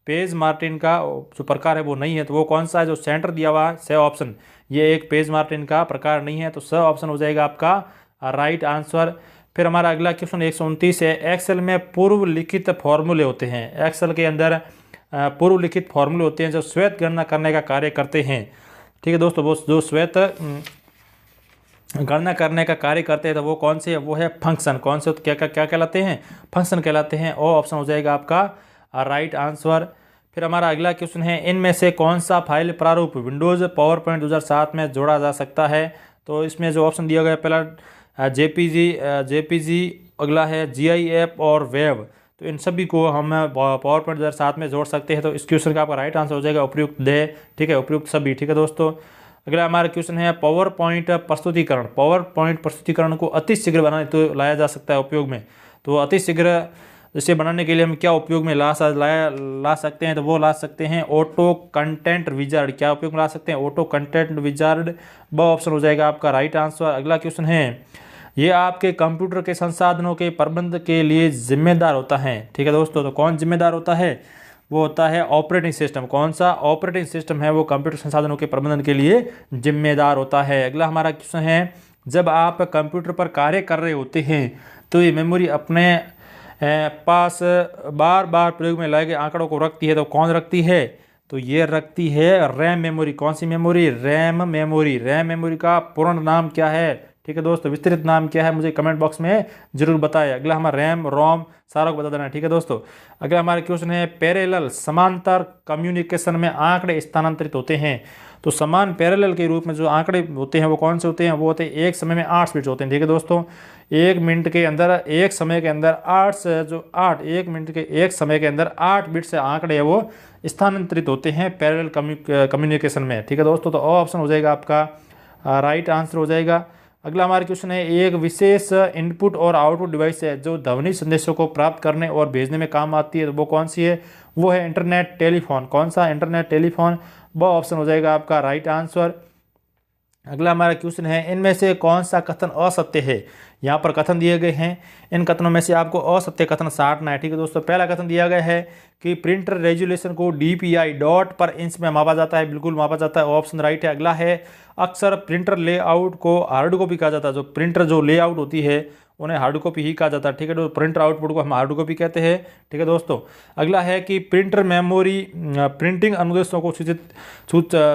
पेज मार्टिन का जो प्रकार है वो नहीं है, तो वो कौन सा है? जो सेंटर दिया हुआ है स ऑप्शन, ये एक पेज मार्टिन का प्रकार नहीं है, तो स ऑप्शन हो जाएगा आपका राइट आंसर। फिर हमारा अगला क्वेश्चन 129 है एक्सेल में पूर्व लिखित फॉर्मूले होते हैं। एक्सेल के अंदर पूर्व लिखित फॉर्मूले होते हैं जो स्वैत गणना करने का कार्य करते हैं। ठीक है दोस्तों, वो जो स्वैत गणना करने का कार्य करते हैं तो वो कौन से है? वो है फंक्शन। कौन से? क्या कहलाते हैं? फंक्शन कहलाते हैं। ओ ऑप्शन हो जाएगा आपका राइट आंसर। फिर हमारा अगला क्वेश्चन है इनमें से कौन सा फाइल प्रारूप विंडोज पावरपॉइंट 2007 में जोड़ा जा सकता है। तो इसमें जो ऑप्शन दिया गया पहला JPG, अगला है GIF और वेब। तो इन सभी को हम पावरपॉइंट 2007 में जोड़ सकते हैं। तो इस क्वेश्चन का आपका राइट आंसर हो जाएगा उपयुक्त दे। ठीक है, उपयुक्त सभी। ठीक है दोस्तों, अगला हमारा क्वेश्चन है पावर पॉइंट प्रस्तुतिकरण को अति शीघ्र बनाने तो लाया जा सकता है उपयोग में। तो अति शीघ्र इसे बनाने के लिए हम क्या उपयोग में ला सकते हैं? तो वो ला सकते हैं ऑटो कंटेंट विजार्ड। क्या उपयोग में ला सकते हैं? Auto content wizard. ब ऑप्शन हो जाएगा आपका राइट आंसर। अगला क्वेश्चन है ये आपके कंप्यूटर के संसाधनों के प्रबंध के लिए जिम्मेदार होता है। ठीक है दोस्तों, तो कौन जिम्मेदार होता है? वो होता है ऑपरेटिंग सिस्टम। कौन सा ऑपरेटिंग सिस्टम है वो कंप्यूटर संसाधनों के प्रबंधन के लिए जिम्मेदार होता है। अगला हमारा क्वेश्चन है जब आप कंप्यूटर पर कार्य कर रहे होते हैं तो ये मेमोरी अपने पास बार बार प्रयोग में लाए गए आंकड़ों को रखती है, तो कौन रखती है? तो ये रखती है रैम मेमोरी। कौन सी memory? RAM memory. RAM memory का पूर्ण नाम क्या है? ठीक है दोस्तों, विस्तृत नाम क्या है मुझे कमेंट बॉक्स में जरूर बताएं। अगला हमारा रैम रोम सारा को बता देना। ठीक है दोस्तों, अगला हमारा क्वेश्चन है पैरेलल समांतर कम्युनिकेशन में आंकड़े स्थानांतरित होते हैं। तो समान पैरेलल के रूप में जो आंकड़े होते हैं वो कौन से होते हैं? वो होते हैं एक समय में 8 बिट्स होते हैं। ठीक है दोस्तों, एक मिनट के अंदर एक समय के अंदर 8 से जो 8 एक मिनट के एक समय के अंदर 8 बिट से आंकड़े हैं वो स्थानांतरित होते हैं पैरेलल कम्युनिकेशन में। ठीक है दोस्तों, तो ऑप्शन हो जाएगा आपका राइट आंसर हो जाएगा। अगला हमारा क्वेश्चन है एक विशेष इनपुट और आउटपुट डिवाइस है जो ध्वनि संदेशों को प्राप्त करने और भेजने में काम आती है, तो वो कौन सी है? वो है इंटरनेट टेलीफोन। कौन सा? Internet telephone. वो ऑप्शन हो जाएगा आपका राइट आंसर। अगला हमारा क्वेश्चन है इनमें से कौन सा कथन असत्य है? यहाँ पर कथन दिए गए हैं, इन कथनों में से आपको असत्य कथन साटना है। ठीक है दोस्तों, पहला कथन दिया गया है कि प्रिंटर रेजोल्यूशन को DPI डॉट पर इंच में मापा जाता है। बिल्कुल मापा जाता है, ऑप्शन राइट है। अगला है अक्सर प्रिंटर लेआउट को हार्ड कॉपी कहा जाता है। जो प्रिंटर जो लेआउट होती है उन्हें हार्ड कॉपी ही कहा जाता है। ठीक है दोस्तों, प्रिंटर आउटपुट को हम हार्ड कॉपी कहते हैं। ठीक है दोस्तों, अगला है कि प्रिंटर मेमोरी प्रिंटिंग अनुदेशों को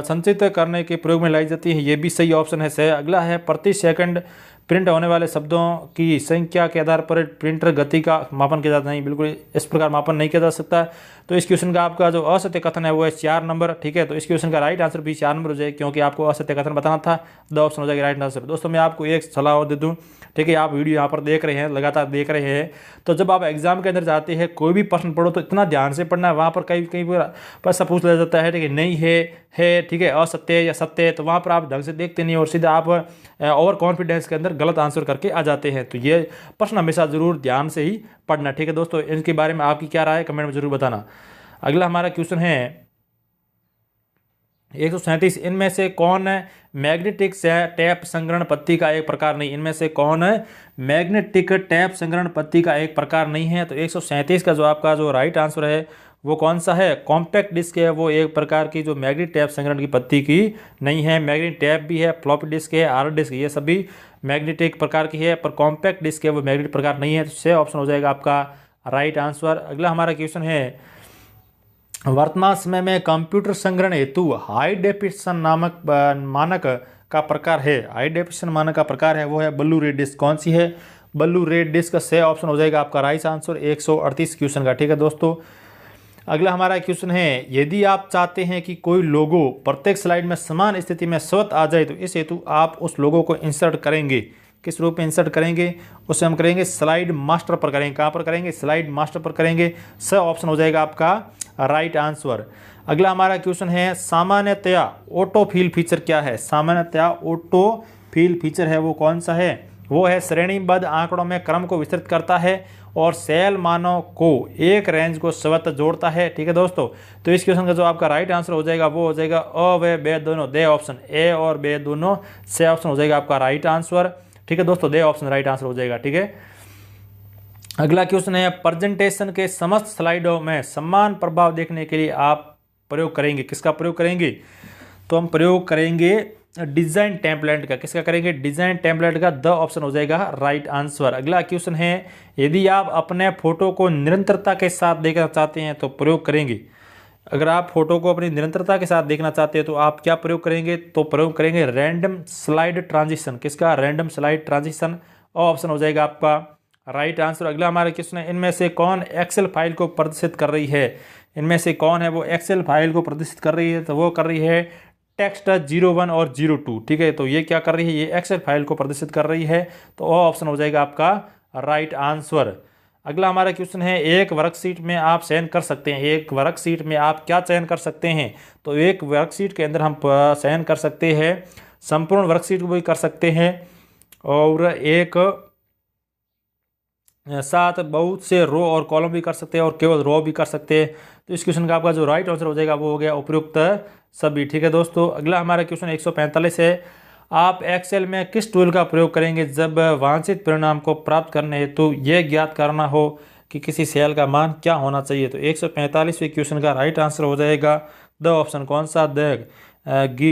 संचित करने के प्रयोग में लाई जाती है। ये भी सही ऑप्शन है, सही। अगला है प्रति सेकंड प्रिंट होने वाले शब्दों की संख्या के आधार पर प्रिंटर गति का मापन किया जाता नहीं। बिल्कुल इस प्रकार मापन नहीं किया जा सकता। तो इस क्वेश्चन का आपका जो असत्य कथन है वो है 4 नंबर। ठीक है, तो इस क्वेश्चन का राइट आंसर भी 4 नंबर हो जाएगा क्योंकि आपको असत्य कथन बताना था। दो ऑप्शन हो जाएगा राइट आंसर। दोस्तों मैं आपको एक सलाह और दे दूं, ठीक है, आप वीडियो यहाँ पर देख रहे हैं, लगातार देख रहे हैं, तो जब आप एग्जाम के अंदर जाते हैं कोई भी प्रश्न पढ़ो तो इतना ध्यान से पढ़ना है। वहाँ पर कई कई प्रश्न पूछ लिया जाता है, ठीक है, नहीं है, ठीक है, असत्य या सत्य है, तो वहाँ पर आप ढंग से देखते नहीं और सीधा आप ओवर कॉन्फिडेंस के अंदर गलत आंसर करके आ जाते हैं। तो ये प्रश्न हमेशा जरूर ध्यान से ही पढ़ना। ठीक है दोस्तों, इनके बारे में आपकी क्या राय है कमेंट में जरूर बताना। अगला हमारा क्वेश्चन है 137, इनमें से कौन मैग्नेटिक टैप संग्रहण पत्ती का एक प्रकार नहीं? इनमें से कौन मैग्नेटिक टैप संग्रहण पत्ती का एक प्रकार नहीं है? तो 137 का जो आपका जो राइट आंसर है वो कौन सा है? कॉम्पैक्ट डिस्क है, वो एक प्रकार की जो मैग्नेटिक टैप संग्रहण की पत्ती की नहीं है। मैग्नेटिक टैप भी है, फ्लॉपी डिस्क है, हार्ड डिस्क, ये सभी मैग्नेटिक प्रकार की है, पर कॉम्पैक्ट डिस्क है वो मैग्नेटिक प्रकार नहीं है। तो छह ऑप्शन हो जाएगा आपका राइट आंसर। अगला हमारा क्वेश्चन है वर्तमान समय में कंप्यूटर संग्रहण हेतु हाई डेफिनेशन नामक मानक का प्रकार है। हाई डेफिनेशन मानक का प्रकार है वो है ब्लू रे डिस्क। कौन सी है? ब्लू रे डिस्क। सही ऑप्शन हो जाएगा आपका राइट आंसर 138 क्वेश्चन का। ठीक है दोस्तों, अगला हमारा क्वेश्चन है यदि आप चाहते हैं कि कोई लोगो प्रत्येक स्लाइड में समान स्थिति में स्वतः आ जाए तो इस हेतु आप उस लोगो को इंसर्ट करेंगे। किस रूप में इंसर्ट करेंगे? उसे हम करेंगे स्लाइड मास्टर पर करेंगे। कहाँ पर करेंगे? स्लाइड मास्टर पर करेंगे। सही ऑप्शन हो जाएगा आपका राइट आंसर। अगला हमारा क्वेश्चन है सामान्यतया ऑटो फिल फीचर क्या है? सामान्यतया ऑटो फिल फीचर है वो कौन सा है? वो है श्रेणीबद्ध आंकड़ों में क्रम को विस्तृत करता है और सेल मानों को एक रेंज को स्वतः जोड़ता है। ठीक है दोस्तों, तो इस क्वेश्चन का जो आपका राइट आंसर हो जाएगा वो हो जाएगा अ व बे दोनों, दे ऑप्शन, ए और बे दोनों, से ऑप्शन हो जाएगा आपका राइट आंसर। ठीक है दोस्तों, दे ऑप्शन राइट आंसर हो जाएगा। ठीक है, अगला क्वेश्चन है प्रेजेंटेशन के समस्त स्लाइडों में समान प्रभाव देखने के लिए आप प्रयोग करेंगे। किसका प्रयोग करेंगे? तो हम प्रयोग करेंगे डिजाइन टेम्पलेट का। किसका करेंगे? डिजाइन टेम्पलेट का। द ऑप्शन हो जाएगा राइट आंसर। अगला क्वेश्चन है यदि आप अपने फोटो को निरंतरता के साथ देखना चाहते हैं तो प्रयोग करेंगे। अगर आप फोटो को अपनी निरंतरता के साथ देखना चाहते हैं तो आप क्या प्रयोग करेंगे? तो प्रयोग करेंगे रैंडम स्लाइड ट्रांजिशन। किसका? Random slide transition. ऑप्शन हो जाएगा आपका राइट आंसर। अगला हमारा क्वेश्चन है इनमें से कौन एक्सेल फाइल को प्रदर्शित कर रही है? इनमें से कौन है वो एक्सेल फाइल को प्रदर्शित कर रही है? तो वो कर रही है टेक्स्ट 01 और 02। ठीक है, तो ये क्या कर रही है? ये एक्सेल फाइल को प्रदर्शित कर रही है। तो वो ऑप्शन हो जाएगा आपका राइट आंसर। अगला हमारा क्वेश्चन है एक वर्कशीट में आप चयन कर सकते हैं। एक वर्कशीट में आप क्या चयन कर सकते हैं? तो एक वर्कशीट के अंदर हम चयन कर सकते हैं संपूर्ण वर्कशीट को भी कर सकते हैं और एक साथ बहुत से रो और कॉलम भी कर सकते हैं और केवल रो भी कर सकते हैं। तो इस क्वेश्चन का आपका जो राइट आंसर हो जाएगा वो हो गया उपयुक्त सभी। ठीक है दोस्तों, अगला हमारा क्वेश्चन 145 है आप एक्सेल में किस टूल का प्रयोग करेंगे जब वांछित परिणाम को प्राप्त करने हेतु यह ज्ञात करना हो कि किसी सेल का मान क्या होना चाहिए? तो 145वें क्वेश्चन का राइट आंसर हो जाएगा द ऑप्शन। कौन सा? The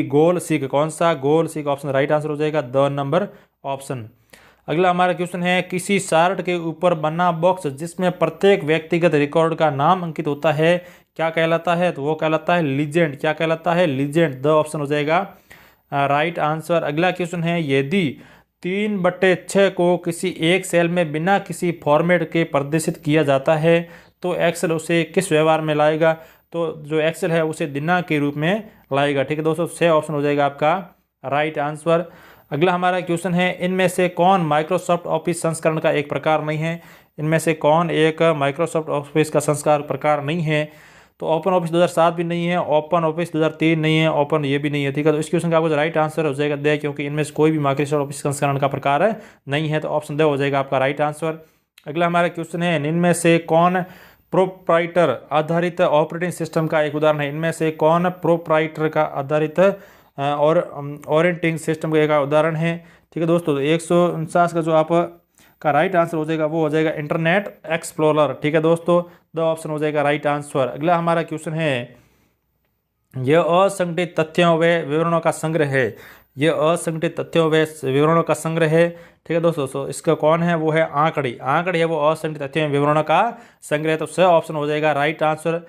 goal seek. कौन सा? गोल सीक ऑप्शन राइट आंसर हो जाएगा द नंबर ऑप्शन। अगला हमारा क्वेश्चन है, किसी चार्ट के ऊपर बना बॉक्स जिसमें प्रत्येक व्यक्तिगत रिकॉर्ड का नाम अंकित होता है क्या कहलाता है? तो वो कहलाता है लीजेंड। क्या कहलाता है? लीजेंड। द ऑप्शन हो जाएगा राइट आंसर। अगला क्वेश्चन है, यदि 3/6 को किसी एक सेल में बिना किसी फॉर्मेट के प्रदर्शित किया जाता है तो एक्सेल उसे किस व्यवहार में लाएगा? तो जो एक्सेल है उसे दिनांक के रूप में लाएगा। ठीक है दोस्तों, से ऑप्शन हो जाएगा आपका राइट आंसर। अगला हमारा क्वेश्चन है, इनमें से कौन माइक्रोसॉफ्ट ऑफिस संस्करण का एक प्रकार नहीं है? इनमें से कौन एक माइक्रोसॉफ्ट ऑफिस का संस्कार प्रकार नहीं है? तो ओपन ऑफिस 2007 भी नहीं है, ओपन ऑफिस 2003 नहीं है, ओपन ये भी नहीं है। ठीक है, तो इस क्वेश्चन का आपको राइट आंसर हो जाएगा दे, क्योंकि इनमें से कोई भी माइक्रोसॉफ्ट ऑफिस संस्करण का प्रकार नहीं है। तो ऑप्शन द हो जाएगा आपका राइट आंसर। अगला हमारा क्वेश्चन है, इनमें से कौन प्रोप्राइटर आधारित ऑपरेटिंग सिस्टम का एक उदाहरण है? इनमें से कौन प्रोप्राइटर का आधारित और ऑपरेटिंग सिस्टम का एक उदाहरण है? ठीक है दोस्तों, तो 149 का जो आप का राइट आंसर हो जाएगा वो हो जाएगा इंटरनेट एक्सप्लोरर। ठीक है दोस्तों, द ऑप्शन हो जाएगा राइट आंसर। अगला हमारा क्वेश्चन है, यह असंगठित तथ्यों व विवरणों का संग्रह है। यह असंगठित तथ्यों व विवरणों का संग्रह है। ठीक है दोस्तों, तो इसका कौन है? वो है आंकड़ी। आंकड़ी है वो असंगठित तथ्यों एवं विवरणों का संग्रह। तो स ऑप्शन हो जाएगा राइट आंसर।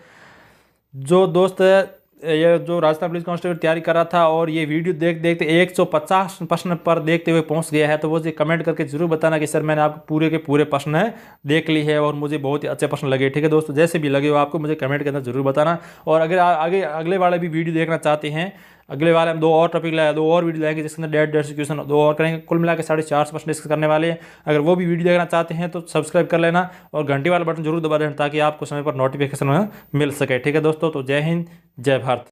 जो दोस्त ये जो राजस्थान पुलिस कांस्टेबल तैयारी कर रहा था और ये वीडियो देखते 150 प्रश्न पर देखते हुए पहुंच गया है, तो वो जी कमेंट करके जरूर बताना कि सर मैंने आपको पूरे के पूरे प्रश्न देख ली है और मुझे बहुत ही अच्छे प्रश्न लगे। ठीक है दोस्तों, जैसे भी लगे हो आपको मुझे कमेंट के अंदर जरूर बताना। और अगर आगे अगले वाले भी वीडियो देखना चाहते हैं, अगले वाले हम 2 और टॉपिक लाए, 2 और वीडियो लाएंगे जिसके अंदर 150 क्वेश्चन 2 और करेंगे, कुल मिला के 450 प्रश्न डिस्कस करने वाले हैं। अगर वो भी वीडियो देखना चाहते हैं तो सब्सक्राइब कर लेना और घंटी वाला बटन जरूर दबा देना ताकि आपको समय पर नोटिफिकेशन मिल सके। ठीक है दोस्तों, तो जय हिंद जय भारत।